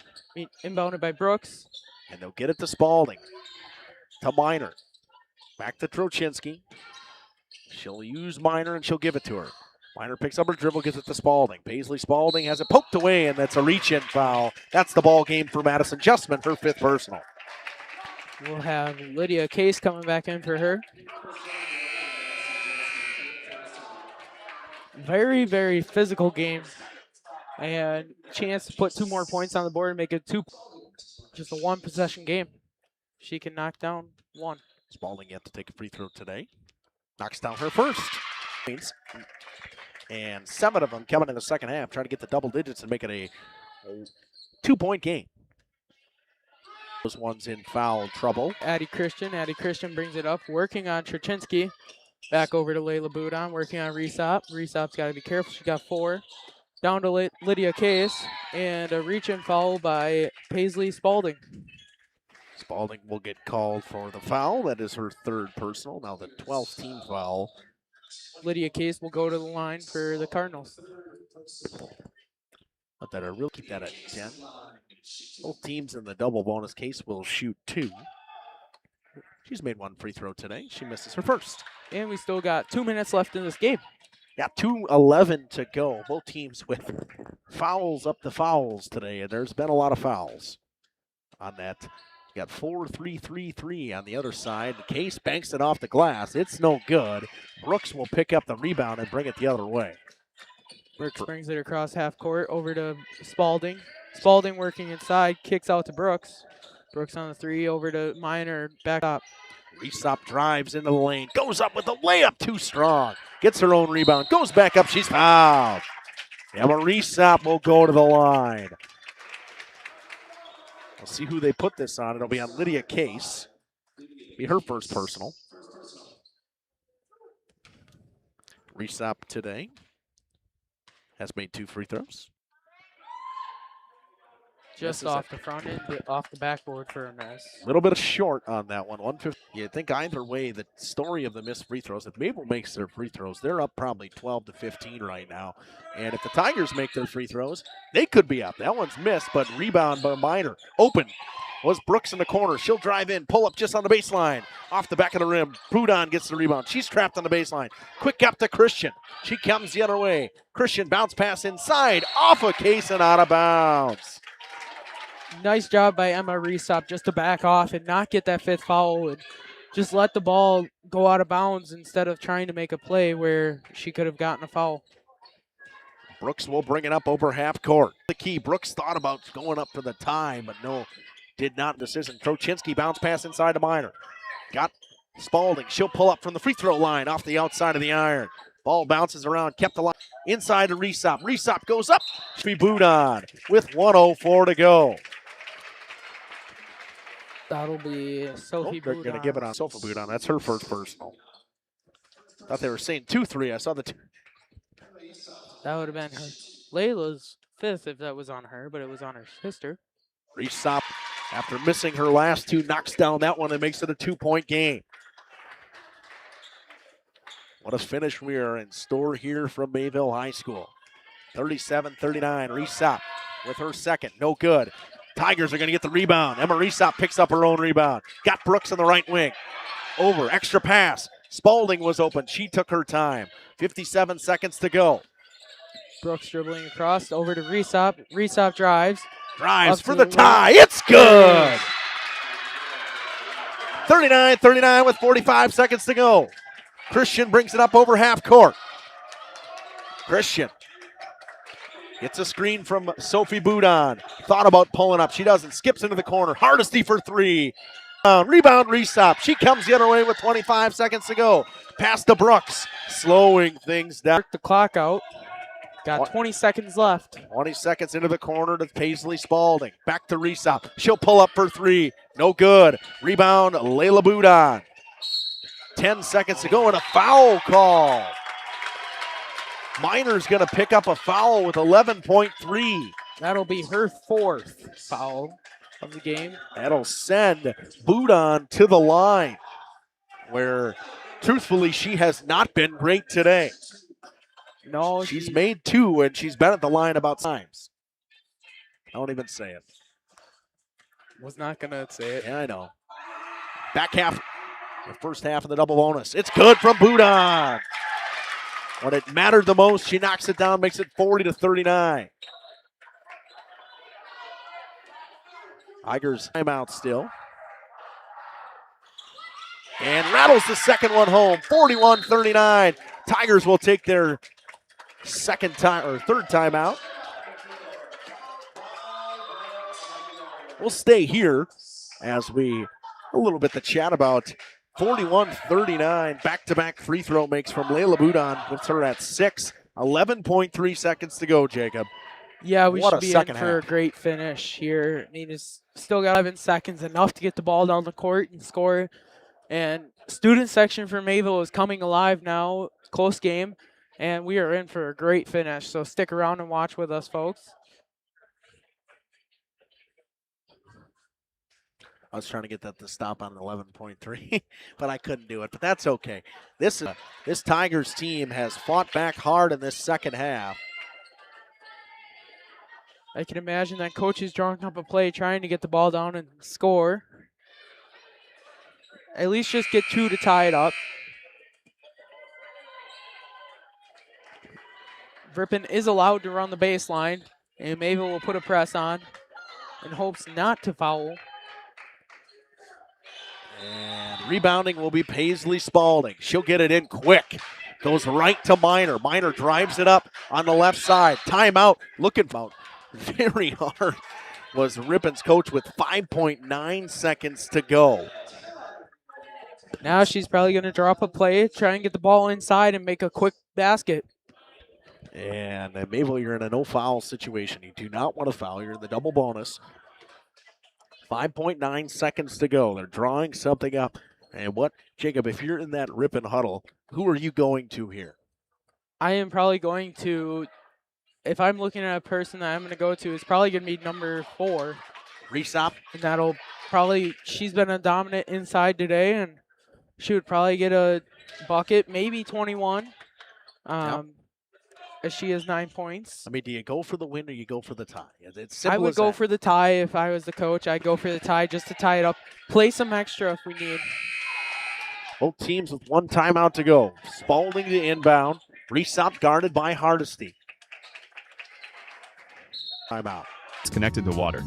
Inbounded by Brooks. And they'll get it to Spalding. To Miner. Back to Trochinsky. She'll use Miner and she'll give it to her. Miner picks up her dribble, gives it to Spalding. Paisley Spalding has it poked away, and that's a reach-in foul. That's the ball game for Madison Justman, her 5th personal. We'll have Lydia Case coming back in for her. Very, very physical game. And chance to put 2 more points on the board and make it just a 1-possession game. She can knock down 1. Spalding yet to take a free throw today. Knocks down her first. And 7 of them coming in the second half, trying to get the double digits and make it a 2-point game. Those ones in foul trouble. Addie Christian brings it up, working on Trochinsky. Back over to Layla Bouton, working on Resop. Resop's got to be careful. She got 4. Down to Lydia Case, and a reach-in foul by Paisley Spalding. Spalding will get called for the foul. That is her 3rd personal, now the 12th team foul. Lydia Case will go to the line for the Cardinals. But that will keep that at 10. Both teams in the double bonus case will shoot 2. She's made 1 free throw today. She misses her first. And we still got 2 minutes left in this game. Yeah, 2:11 to go. Both teams with fouls up the fouls today, and there's been a lot of fouls on that. You got 4-3-3-3 on the other side. The Case banks it off the glass. It's no good. Brooks will pick up the rebound and bring it the other way. Brooks brings it across half court over to Spalding. Spalding working inside, kicks out to Brooks. Brooks on the three, over to Minor, back up. Resop drives into the lane, goes up with the layup, too strong. Gets her own rebound, goes back up, she's fouled. Emma Resop will go to the line. We'll see who they put this on. It'll be on Lydia Case. Be her first personal. Resop today has made 2 free throws. Just off the front end, off the backboard for a miss. A little bit short on that one. 150. You think either way, the story of the missed free throws, if Mayville makes their free throws, they're up probably 12-15 right now. And if the Tigers make their free throws, they could be up. That one's missed, but rebound by Minor. Open was Brooks in the corner. She'll drive in, pull up just on the baseline. Off the back of the rim. Budon gets the rebound. She's trapped on the baseline. Quick up to Christian. She comes the other way. Christian bounce pass inside. Off a case and out of bounds. Nice job by Emma Resop just to back off and not get that 5th foul and just let the ball go out of bounds instead of trying to make a play where she could have gotten a foul. Brooks will bring it up over half court. The key, Brooks thought about going up for the tie, but no, did not. Decision. Krochinski bounce pass inside to Minor. Got Spalding. She'll pull up from the free throw line off the outside of the iron. Ball bounces around, kept the line. Inside to Resop. Resop goes up. Budon with 1:04 to go. That'll be Sophie Budon. They're going to give it on Sophie Budon. That's her first personal. Thought they were saying 2-3. I saw the 2. That would have been her. Layla's 5th if that was on her, but it was on her sister. Resop, after missing her last 2, knocks down that one and makes it a 2-point game. What a finish we are in store here from Mayville High School. 37-39. Resop with her second. No good. Tigers are going to get the rebound. Emma Resop picks up her own rebound. Got Brooks on the right wing. Over. Extra pass. Spalding was open. She took her time. 57 seconds to go. Brooks dribbling across over to Resop. Resop drives. Drives for the tie. It's good. 39-39 with 45 seconds to go. Christian brings it up over half court. Christian gets a screen from Sophie Budon. Thought about pulling up. She doesn't. Skips into the corner. Hardesty for 3. Rebound Resop. She comes the other way with 25 seconds to go. Pass to Brooks. Slowing things down. Work the clock out. Got 20 seconds left. 20 seconds into the corner to Paisley Spalding. Back to Resop. She'll pull up for 3. No good. Rebound Layla Budon. 10 seconds to go and a foul call. Minor's going to pick up a foul with 11.3. That'll be her 4th foul of the game. That'll send Budon to the line, where truthfully she has not been great today. No, she's made 2 and she's been at the line about times. Don't even say it. Was not going to say it. Yeah, I know. Back half, the first half of the double bonus. It's good from Budon. When it mattered the most, she knocks it down, makes it 40-39. Tigers timeout still. And rattles the second one home, 41-39. Tigers will take their third timeout. We'll stay here as we a little bit to chat about 41-39, back-to-back free throw makes from Layla Budon, puts her at 6. 11.3 seconds to go, Jacob. Yeah, we should be in for half. a great finish here. I mean, it's still got 11 seconds, enough to get the ball down the court and score. And student section for Mayville is coming alive now. Close game, and we are in for a great finish. So stick around and watch with us, folks. I was trying to get that to stop on 11.3, but I couldn't do it. But that's okay. This Tigers team has fought back hard in this second half. I can imagine that coach is drawing up a play, trying to get the ball down and score. At least just get 2 to tie it up. Ripon is allowed to run the baseline, and Mayville will put a press on in hopes not to foul. And rebounding will be Paisley Spalding. She'll get it in quick. Goes right to Miner. Miner drives it up on the left side. Timeout. Looking out very hard was Ripon's coach with 5.9 seconds to go. Now she's probably going to drop a play, try and get the ball inside and make a quick basket. And Mayville, you're in a no-foul situation. You do not want to foul. You're in the double bonus. 5.9 seconds to go. They're drawing something up. And what, Jacob, if you're in that Ripon huddle, who are you going to here? I am probably going to, if I'm looking at a person that I'm going to go to, it's probably going to be number 4. Resop. And that'll probably, she's been a dominant inside today, and she would probably get a bucket, maybe 21. As she has 9 points. I mean, do you go for the win or you go for the tie? It's simple I would as go that. for the tie if I was the coach. I'd go for the tie just to tie it up. Play some extra if we need. Both teams with one timeout to go. Spalding to inbound. Resop guarded by Hardesty. Timeout. It's connected to water.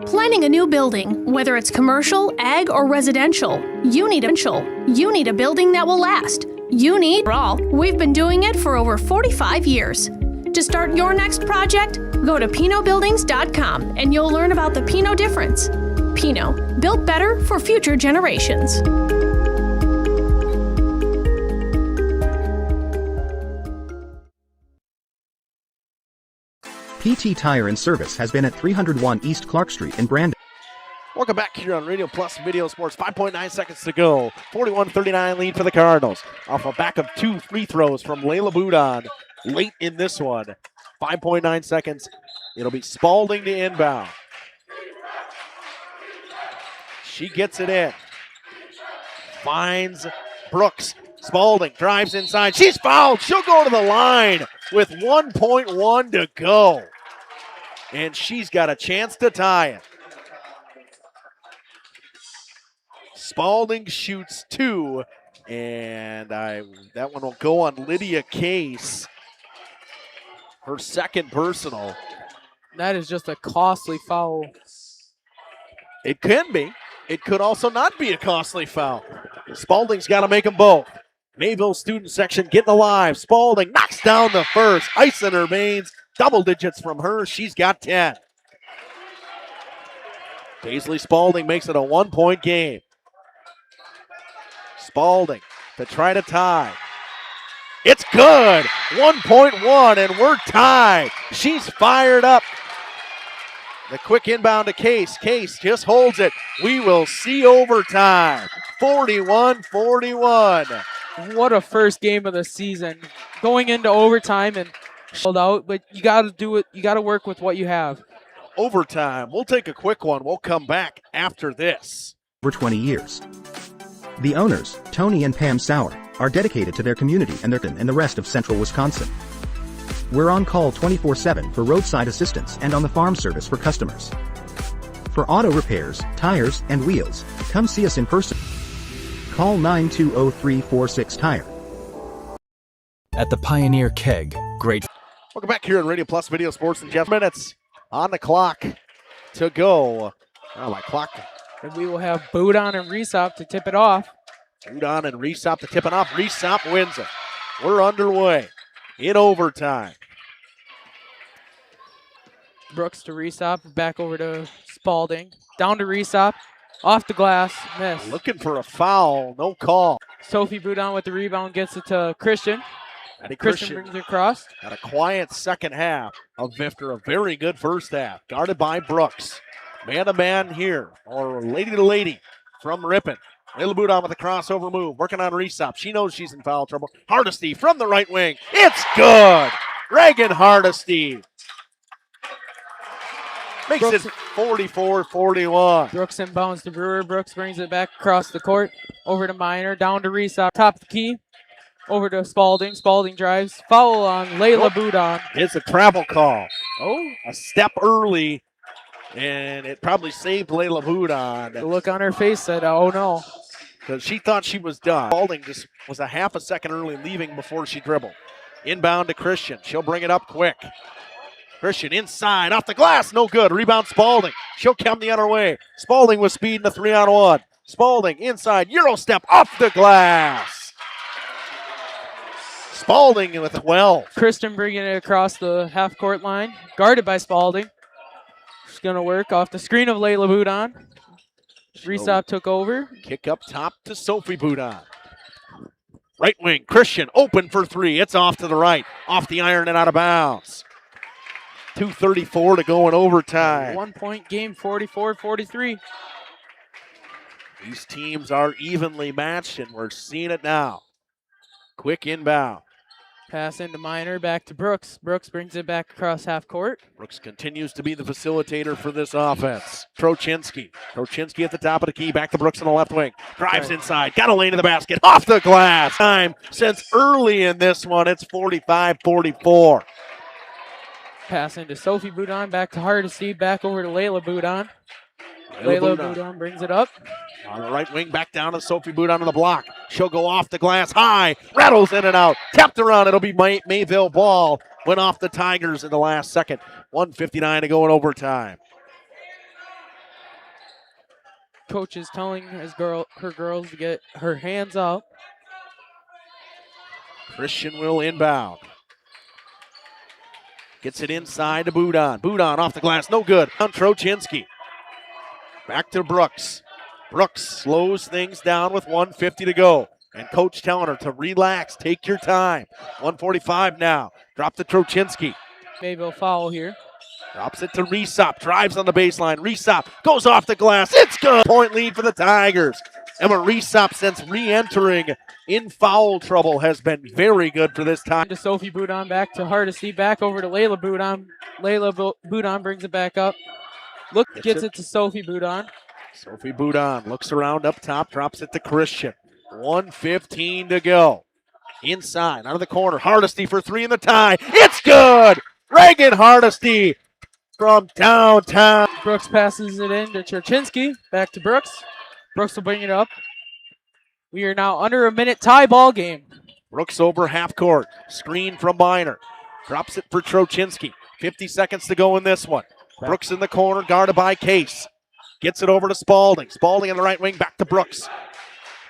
Planning a new building, whether it's commercial, ag, or residential, you need a building that will last. We've been doing it for over 45 years. To start your next project, go to PinoBuildings.com and you'll learn about the Pino difference. Pino, built better for future generations. PT Tire and Service has been at 301 East Clark Street in Brandon. Welcome back here on Radio Plus Video Sports. 5.9 seconds to go. 41-39 lead for the Cardinals. Off a back of 2 free throws from Layla Boudon late in this one. 5.9 seconds. It'll be Spalding to inbound. She gets it in. Finds Brooks. Spalding drives inside. She's fouled. She'll go to the line with 1.1 to go. And she's got a chance to tie it. Spalding shoots 2, and that one will go on Lydia Case. Her second personal. That is just a costly foul. It can be. It could also not be a costly foul. Spalding's got to make them both. Mayville student section getting alive. Spalding knocks down the first. Ice in her veins. Double digits from her. She's got 10. Paisley Spalding makes it a 1-point game. Spalding to try to tie. It's good. 1.1, and we're tied. She's fired up. The quick inbound to Case. Case just holds it. We will see overtime. 41-41. What a first game of the season. Going into overtime and sold out, but you got to do it. You got to work with what you have. Overtime. We'll take a quick one. We'll come back after this. For 20 years. The owners, Tony and Pam Sauer, are dedicated to their community and the rest of central Wisconsin. We're on call 24/7 for roadside assistance and on the farm service for customers. For auto repairs, tires, and wheels, come see us in person. Call 920-346-TIRE. At the Pioneer Keg, great. Welcome back here on Radio Plus Video Sports in just minutes on the clock to go. Oh, my clock. And we will have Boudon and Resop to tip it off. Boudon and Resop to tip it off. Resop wins it. We're underway in overtime. Brooks to Resop, back over to Spalding. Down to Resop, off the glass, miss. Looking for a foul, no call. Sophie Boudon with the rebound gets it to Christian. Christian brings it across. Had a quiet second half after a very good first half. Guarded by Brooks. Man-to-man here, or lady-to-lady from Ripon. Layla Boudon with a crossover move, working on Resop. She knows she's in foul trouble. Hardesty from the right wing. It's good! Reagan Hardesty makes it 44-41. Brooks inbounds to Brewer. Brooks brings it back across the court. Over to Miner, down to Resop. Top of the key. Over to Spalding. Spalding drives. Foul on Layla Boudon. It's a travel call. Oh, a step early. And it probably saved Layla Boudon. The look on her face said, oh no. Because she thought she was done. Spalding just was a half a second early leaving before she dribbled. Inbound to Christian. She'll bring it up quick. Christian inside, off the glass, no good. Rebound Spalding. She'll come the other way. Spalding with speed in the 3-on-1. Spalding inside, Euro step off the glass. Spalding with 12. Kristen bringing it across the half-court line, guarded by Spalding. She's going to work off the screen of Layla Boudon. Resop took over. Kick up top to Sophie Boudon. Right wing, Christian open for three. It's off to the right, off the iron and out of bounds. 2:34 to go in overtime. 1 point game, 44-43. These teams are evenly matched, and we're seeing it now. Quick inbound. Pass into Minor, back to Brooks. Brooks brings it back across half court. Brooks continues to be the facilitator for this offense. Trochinski at the top of the key, back to Brooks on the left wing. Drives inside, got a lane to the basket, off the glass. Time since early in this one, it's 45-44. Pass into Sophie Boudon, back to Hardesty, back over to Layla Boudon. Layla Boudon brings it up. On the right wing, back down to Sophie Boudon on the block. She'll go off the glass high, rattles in and out, tapped around. It'll be Mayville ball. Went off the Tigers in the last second. 1:59 to go in overtime. Coach is telling her girls to get her hands up. Christian will inbound. Gets it inside to Boudon. Boudon off the glass, no good. On Trochinski. Back to Brooks. Brooks slows things down with 1:50 to go. And coach telling her to relax, take your time. 1:45 now. Drop to Trochinski. Mayville foul here. Drops it to Resop. Drives on the baseline. Resop goes off the glass. It's good. Point lead for the Tigers. Emma Resop, since re-entering in foul trouble, has been very good for this time. To Sophie Boudon, back to Hardesty, back over to Layla Boudon. Layla Boudon brings it back up. Gets it to Sophie Boudon. Sophie Boudon looks around up top, drops it to Christian. 1:15 to go. Inside, out of the corner. Hardesty for three in the tie. It's good! Reagan Hardesty from downtown. Brooks passes it in to Cherchinsky. Back to Brooks. Brooks will bring it up. We are now under a minute tie ball game. Brooks over half court. Screen from Minor. Drops it for Trochinski. 50 seconds to go in this one. Brooks in the corner, guarded by Case. Gets it over to Spalding. Spalding on the right wing, back to Brooks.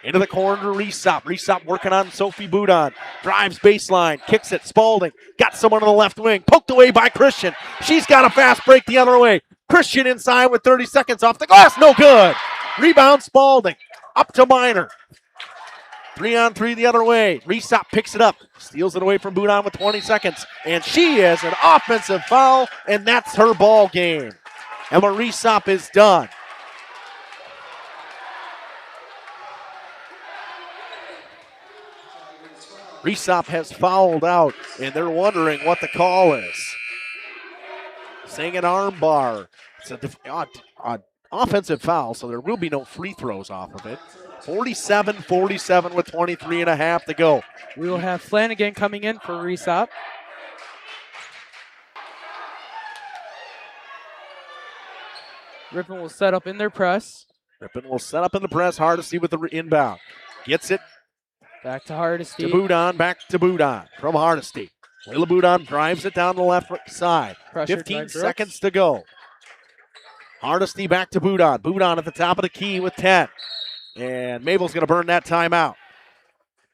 Into the corner to Resop. Resop working on Sophie Boudon. Drives baseline, kicks it. Spalding got someone on the left wing. Poked away by Christian. She's got a fast break the other way. Christian inside with 30 seconds off the glass. No good. Rebound Spalding. Up to Minor. 3-on-3 the other way. Resop picks it up. Steals it away from Boudon with 20 seconds. And she is an offensive foul, and that's her ball game. Emma Resop is done. Resop has fouled out, and they're wondering what the call is. Saying an arm bar. It's an offensive foul, so there will be no free throws off of it. 47-47 with 23 and a half to go. We will have Flanagan coming in for Resop. Ripon will set up in their press. Ripon will set up in the press. Hardesty with the inbound. Gets it. Back to Hardesty. To Boudon, back to Boudon from Hardesty. Layla Boudon drives it down the left side. 15 seconds to go. Hardesty back to Boudon. Boudon at the top of the key with 10. And Mayville's going to burn that timeout.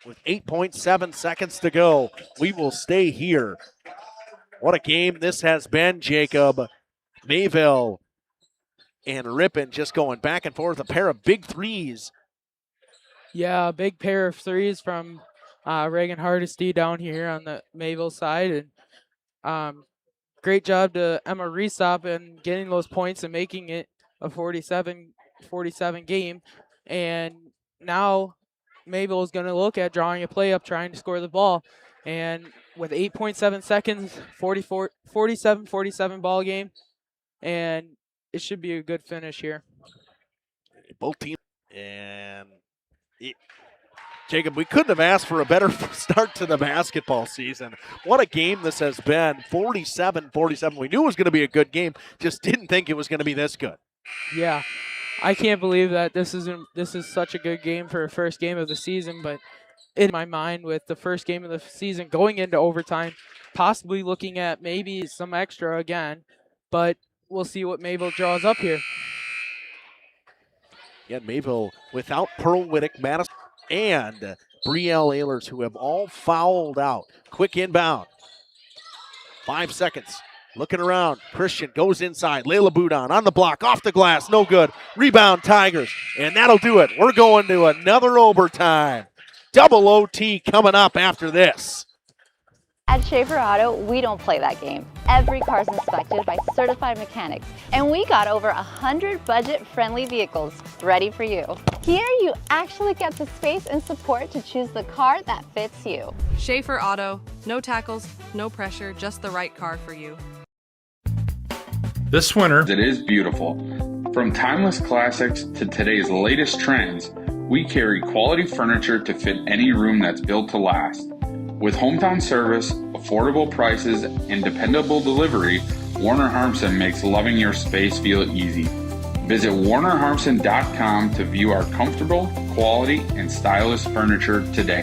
With 8.7 seconds to go, we will stay here. What a game this has been, Jacob. Mayville and Ripon just going back and forth. A pair of big threes. Yeah, a big pair of threes from Reagan Hardesty down here on the Mayville side. And great job to Emma Resop in getting those points and making it a 47 game. And now Mayville is going to look at drawing a play up, trying to score the ball. And with 8.7 seconds, 47-47 ball game. And it should be a good finish here. Both teams. And Jacob, we couldn't have asked for a better start to the basketball season. What a game this has been. 47-47. We knew it was going to be a good game, just didn't think it was going to be this good. Yeah. I can't believe that this is such a good game for a first game of the season, but in my mind with the first game of the season going into overtime, possibly looking at maybe some extra again, but we'll see what Mayville draws up here. Again, Mayville without Pearl Wittick, Madison, and Brielle Ehlers, who have all fouled out. Quick inbound. 5 seconds. Looking around. Christian goes inside. Layla Boudon on the block. Off the glass. No good. Rebound, Tigers. And that'll do it. We're going to another overtime. Double OT coming up after this. At Schaefer Auto, we don't play that game. Every car is inspected by certified mechanics, and we got over 100 budget-friendly vehicles ready for you. Here, you actually get the space and support to choose the car that fits you. Schaefer Auto, no tackles, no pressure, just the right car for you. This winter, it is beautiful. From timeless classics to today's latest trends, we carry quality furniture to fit any room that's built to last. With hometown service, affordable prices, and dependable delivery, Warner Harmsen makes loving your space feel easy. Visit warnerharmsen.com to view our comfortable, quality, and stylish furniture today.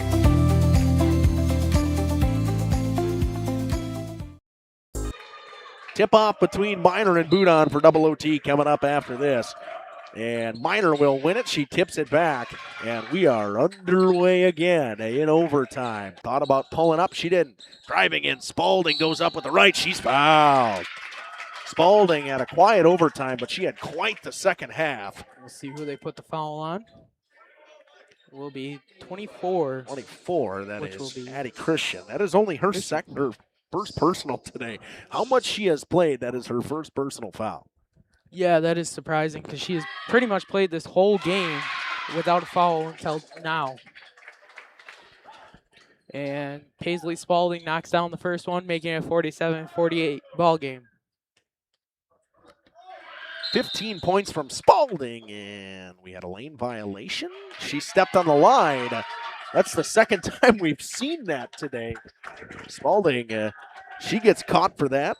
Tip-off between Miner and Boudon for double OT coming up after this. And Miner will win it. She tips it back. And we are underway again in overtime. Thought about pulling up. She didn't. Driving in. Spalding goes up with the right. She's fouled. Spalding had a quiet overtime, but she had quite the second half. We'll see who they put the foul on. It will be 24. 24, that is Addie Christian. That is only her first personal today. How much she has played, that is her first personal foul. Yeah, that is surprising because she has pretty much played this whole game without a foul until now. And Paisley Spalding knocks down the first one, making it a 47-48 ball game. 15 points from Spalding, and we had a lane violation. She stepped on the line. That's the second time we've seen that today. Spalding, she gets caught for that.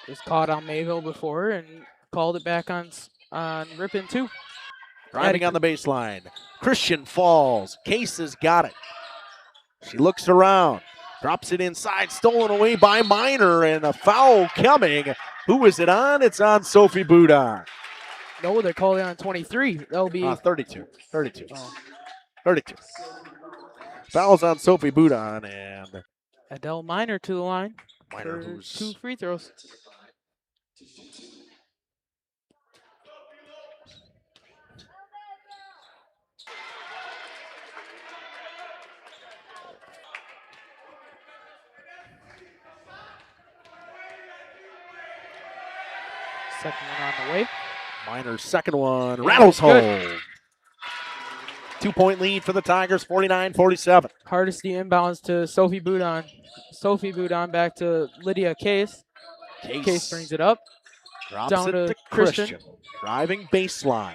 Was caught on Mayville before and called it back on Ripon too. Driving on the baseline. Christian falls. Case has got it. She looks around. Drops it inside. Stolen away by Miner, and a foul coming. Who is it on? It's on Sophie Boudon. No, they're calling on 23. That'll be 32. 32. Oh. 32. Foul's on Sophie Boudon, and Adele Miner to the line. Miner who's 2 free throws. Second one on the way. Miner's second one rattles home. 2-point lead for the Tigers, 49-47. Hardesty inbounds to Sophie Boudon. Sophie Boudon back to Lydia Case. Case brings it up. Drops down it to Christian. Driving baseline.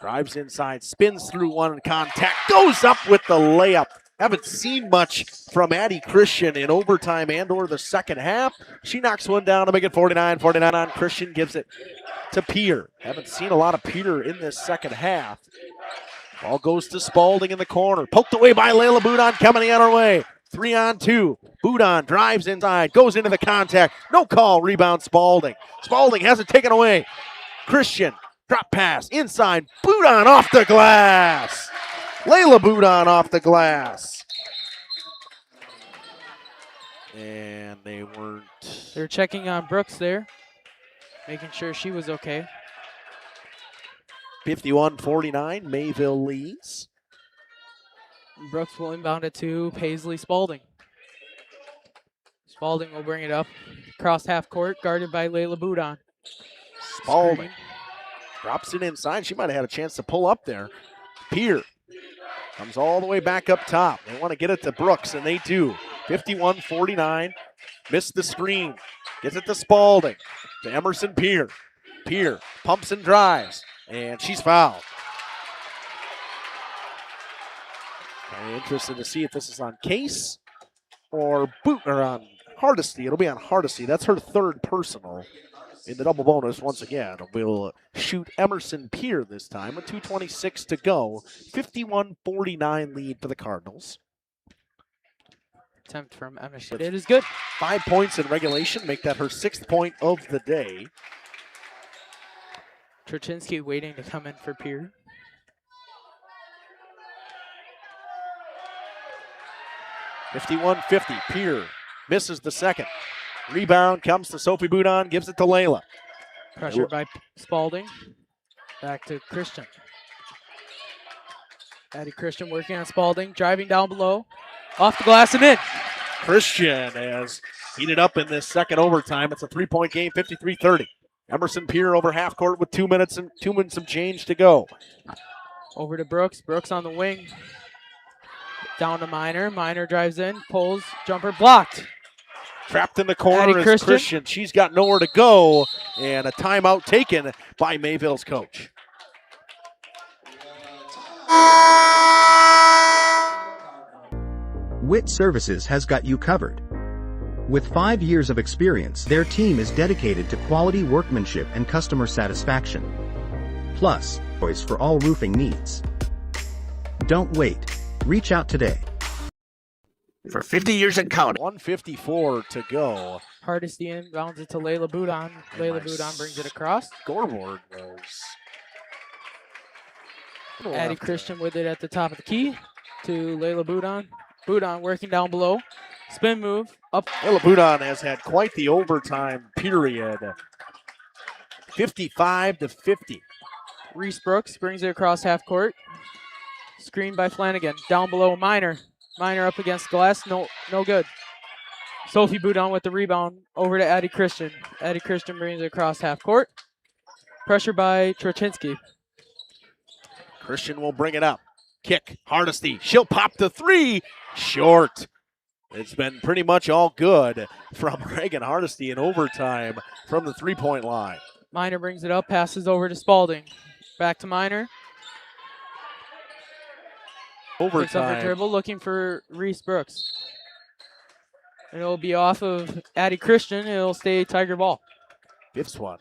Drives inside, spins through one in contact, goes up with the layup. Haven't seen much from Addie Christian in overtime and or the second half. She knocks one down to make it 49-49 on Christian, gives it to Peter. Haven't seen a lot of Peter in this second half. Ball goes to Spalding in the corner. Poked away by Layla Boudon coming the other way. 3-on-2. Boudon drives inside, goes into the contact. No call, rebound Spalding. Spalding has it taken away. Christian, drop pass, inside. Boudon off the glass. Layla Boudon off the glass. And they weren't. They're checking on Brooks there, making sure she was okay. 51-49, Mayville leads. Brooks will inbound it to Paisley Spalding. Spalding will bring it up. Across half court, guarded by Layla Boudon. Spalding drops it inside. She might have had a chance to pull up there. Peer comes all the way back up top. They want to get it to Brooks, and they do. 51-49. Missed the screen. Gets it to Spalding. To Emerson Peer. Peer pumps and drives, and she's fouled. Very interested to see if this is on Case or on Hardesty. It'll be on Hardesty. That's her third personal. in the double bonus once again will shoot Emerson Peer this time with 2:26 to go. 51-49 lead for the Cardinals. Attempt from Emerson. It is good. 5 points in regulation, make that her 6th point of the day. Trochinsky waiting to come in for Peer. (51-50). Peer misses the second. Rebound comes to Sophie Boudon, gives it to Layla. Pressure by Spalding. Back to Christian. Addie Christian working on Spalding, driving down below. Off the glass and in. Christian has heated up in this second overtime. It's a 3-point game, 53-30. Emerson Peer over half court with 2 minutes and some change to go. Over to Brooks. Brooks on the wing. Down to Minor. Minor drives in, pulls, jumper blocked. Trapped in the corner is Christian. She's got nowhere to go, and a timeout taken by Mayville's coach. WIT Services has got you covered. With 5 years of experience, their team is dedicated to quality workmanship and customer satisfaction. Plus, choice for all roofing needs. Don't wait. Reach out today. For 50 years and counting. 1:54 to go. Hardesty inbounds it to Layla Boudon. Layla Boudon brings it across. Scoreboard was... Addie Christian with it at the top of the key to Layla Boudon. Boudon working down below. Spin move. Up. Layla Boudon has had quite the overtime period. 55-50. Reese Brooks brings it across half court. Screen by Flanagan. Down below, Minor. Minor up against glass. No good. Sophie Boudon with the rebound over to Addie Christian. Addie Christian brings it across half court. Pressure by Trochinsky. Christian will bring it up. Kick. Hardesty. She'll pop the three. Short. It's been pretty much all good from Reagan Hardesty in overtime from the three-point line. Minor brings it up, passes over to Spalding. Back to Minor. Overtime. Picks up a dribble, looking for Reese Brooks. And it'll be off of Addie Christian. It'll stay Tiger ball. Fifth one.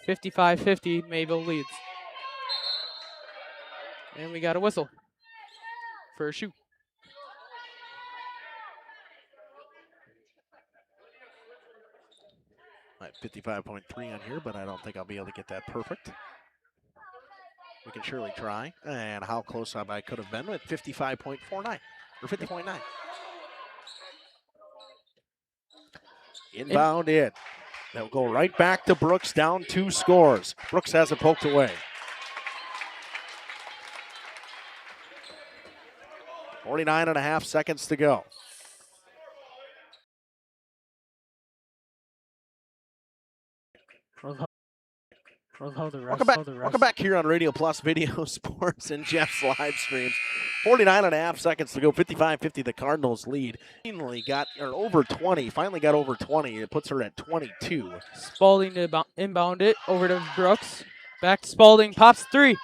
55-50, Mayville leads. And we got a whistle for a shoot. I have 55.3 on here, but I don't think I'll be able to get that perfect. We can surely try. And how close I could have been with 55.49 or 50.9. Inbound in. They'll go right back to Brooks, down 2 scores. Brooks has it poked away. 49.5 seconds to go. Welcome back here on Radio Plus Video Sports and Jeff's live streams. 49.5 seconds to go. 55-50, the Cardinals lead. Finally got over 20. Finally got over 20. It puts her at 22. Spalding to inbound it over to Brooks. Back to Spalding. Pops 3.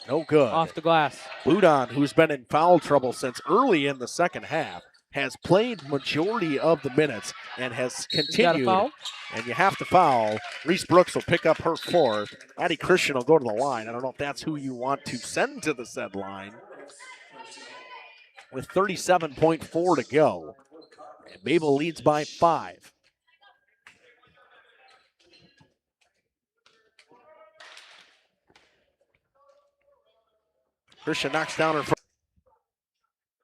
No good. Off the glass. Boudon, who's been in foul trouble since early in the second half, has played majority of the minutes and has continued. Foul? And you have to foul. Reese Brooks will pick up her 4th. Addie Christian will go to the line. I don't know if that's who you want to send to the said line. With 37.4 to go. And Mayville leads by 5. Christian knocks down her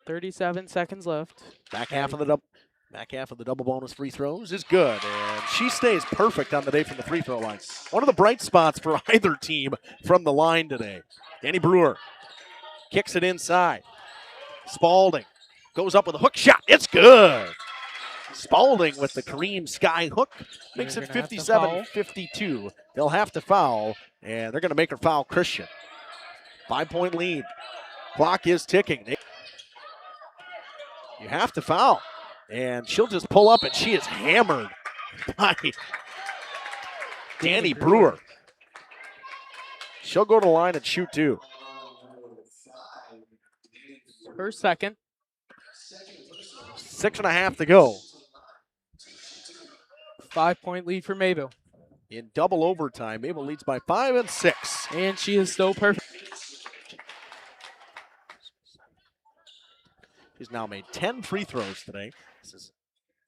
37 seconds left. Back half of the double bonus free throws is good, and she stays perfect on the day from the free throw line. One of the bright spots for either team from the line today. Danny Brewer kicks it inside. Spalding goes up with a hook shot. It's good. Spalding with the Kareem Sky hook makes it 57-52. They'll have to foul, and they're going to make her foul Christian. 5-point lead. Clock is ticking. You have to foul. And she'll just pull up, and she is hammered by Danny Brewer. She'll go to the line and shoot 2. Her second. 6.5 to go. 5-point lead for Mayville. in double overtime. Mayville leads by 5 and 6. And she is so perfect. She's now made 10 free throws today. This is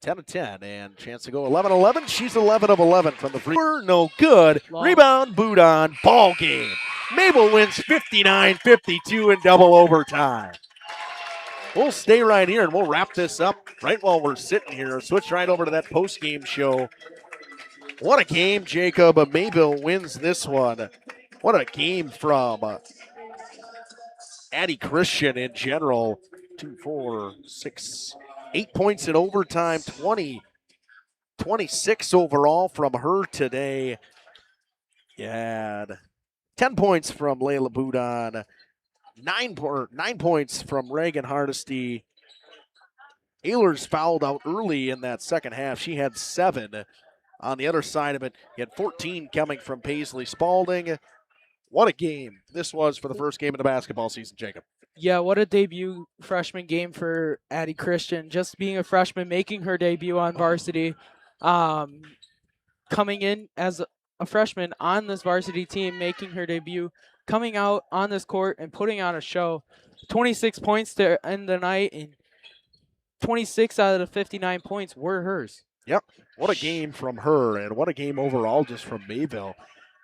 10 of 10, and chance to go 11-11. She's 11 of 11 from the free. No good. Rebound, Budon, ball game. Mayville wins 59-52 in double overtime. We'll stay right here, and we'll wrap this up right while we're sitting here. Switch right over to that post-game show. What a game, Jacob. Mayville wins this one. What a game from Addie Christian in general. 2, 4, 6, 8 points in overtime, 26 overall from her today. Yeah, 10 points from Layla Budon, 9 points from Reagan Hardesty. Ehlers fouled out early in that second half. She had 7. On the other side of it, he had 14 coming from Paisley Spalding. What a game this was for the first game of the basketball season, Jacob. Yeah, what a debut freshman game for Addie Christian. Just being a freshman, making her debut on varsity, coming in as a freshman on this varsity team, making her debut, coming out on this court and putting on a show. 26 points to end the night, and 26 out of the 59 points were hers. Yep, what a game from her, and what a game overall just from Mayville.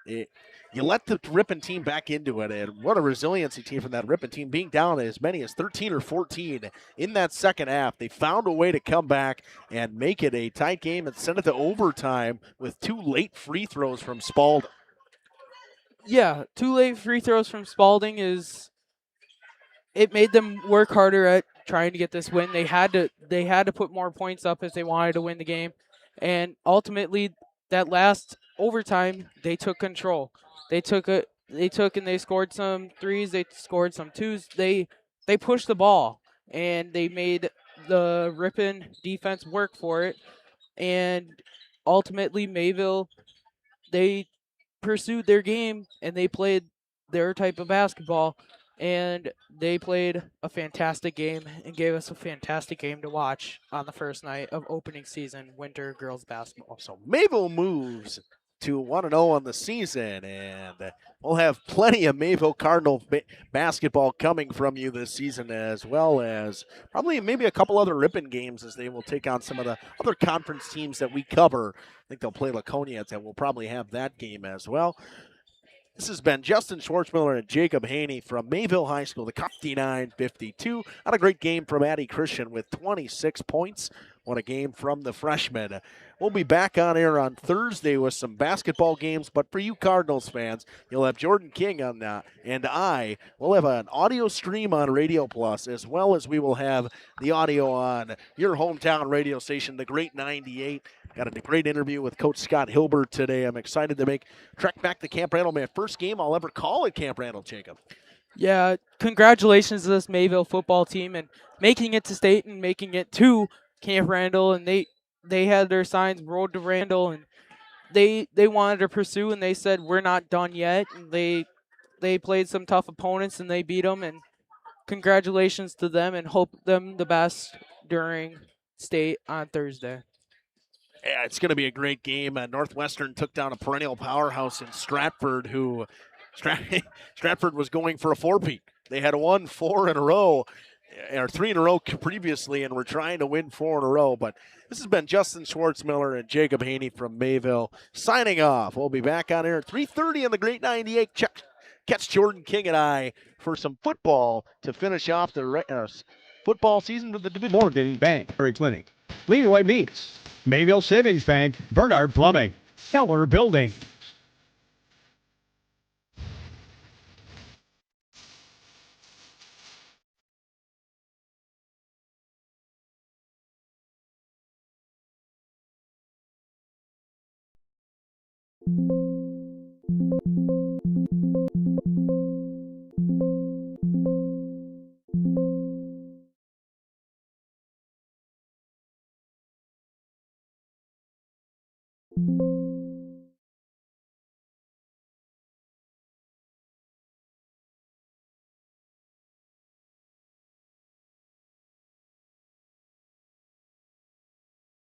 You let the Ripon team back into it, and what a resiliency team from that Ripon team, being down as many as 13 or 14 in that second half. They found a way to come back and make it a tight game and send it to overtime with 2 late free throws from Spalding. Yeah, 2 late free throws from Spalding it made them work harder at trying to get this win. They had to put more points up if they wanted to win the game, and ultimately that last overtime they took control. They took and they scored some threes. They scored some twos. They pushed the ball, and they made the Ripon defense work for it. And ultimately, Mayville, they pursued their game, and they played their type of basketball, and they played a fantastic game and gave us a fantastic game to watch on the first night of opening season winter girls basketball. So Mayville moves to 1-0 on the season, and we'll have plenty of Mayville Cardinal basketball coming from you this season, as well as probably maybe a couple other Ripon games as they will take on some of the other conference teams that we cover. I think they'll play Laconia, and we'll probably have that game as well. This has been Justin Schwartzmiller and Jacob Haney from Mayville High School, the 59-52. Not a great game from Addie Christian with 26 points. What a game from the freshman. We'll be back on air on Thursday with some basketball games, but for you Cardinals fans, you'll have Jordan King on that, and we'll have an audio stream on Radio Plus, as well as we will have the audio on your hometown radio station, the Great 98. Got a great interview with Coach Scott Hilbert today. I'm excited to trek back to Camp Randall. My first game I'll ever call at Camp Randall, Jacob. Yeah, congratulations to this Mayville football team and making it to state and making it to Camp Randall. And they had their signs, Road to Randall, and they wanted to pursue, and they said, we're not done yet. And they played some tough opponents, and they beat them. And congratulations to them, and hope them the best during state on Thursday. Yeah, it's going to be a great game. Northwestern took down a perennial powerhouse in Stratford, who Stratford was going for a 4-peat. They had won 4 in a row, or 3 in a row previously, and were trying to win 4 in a row. But this has been Justin Schwartzmiller and Jacob Haney from Mayville signing off. We'll be back on air at 3:30 on the Great 98. Catch Jordan King and I for some football to finish off the football season with the Division Morgan Bank Clinic. Leadway meets Mayville Savings Bank, Bernard Plumbing, Keller Building.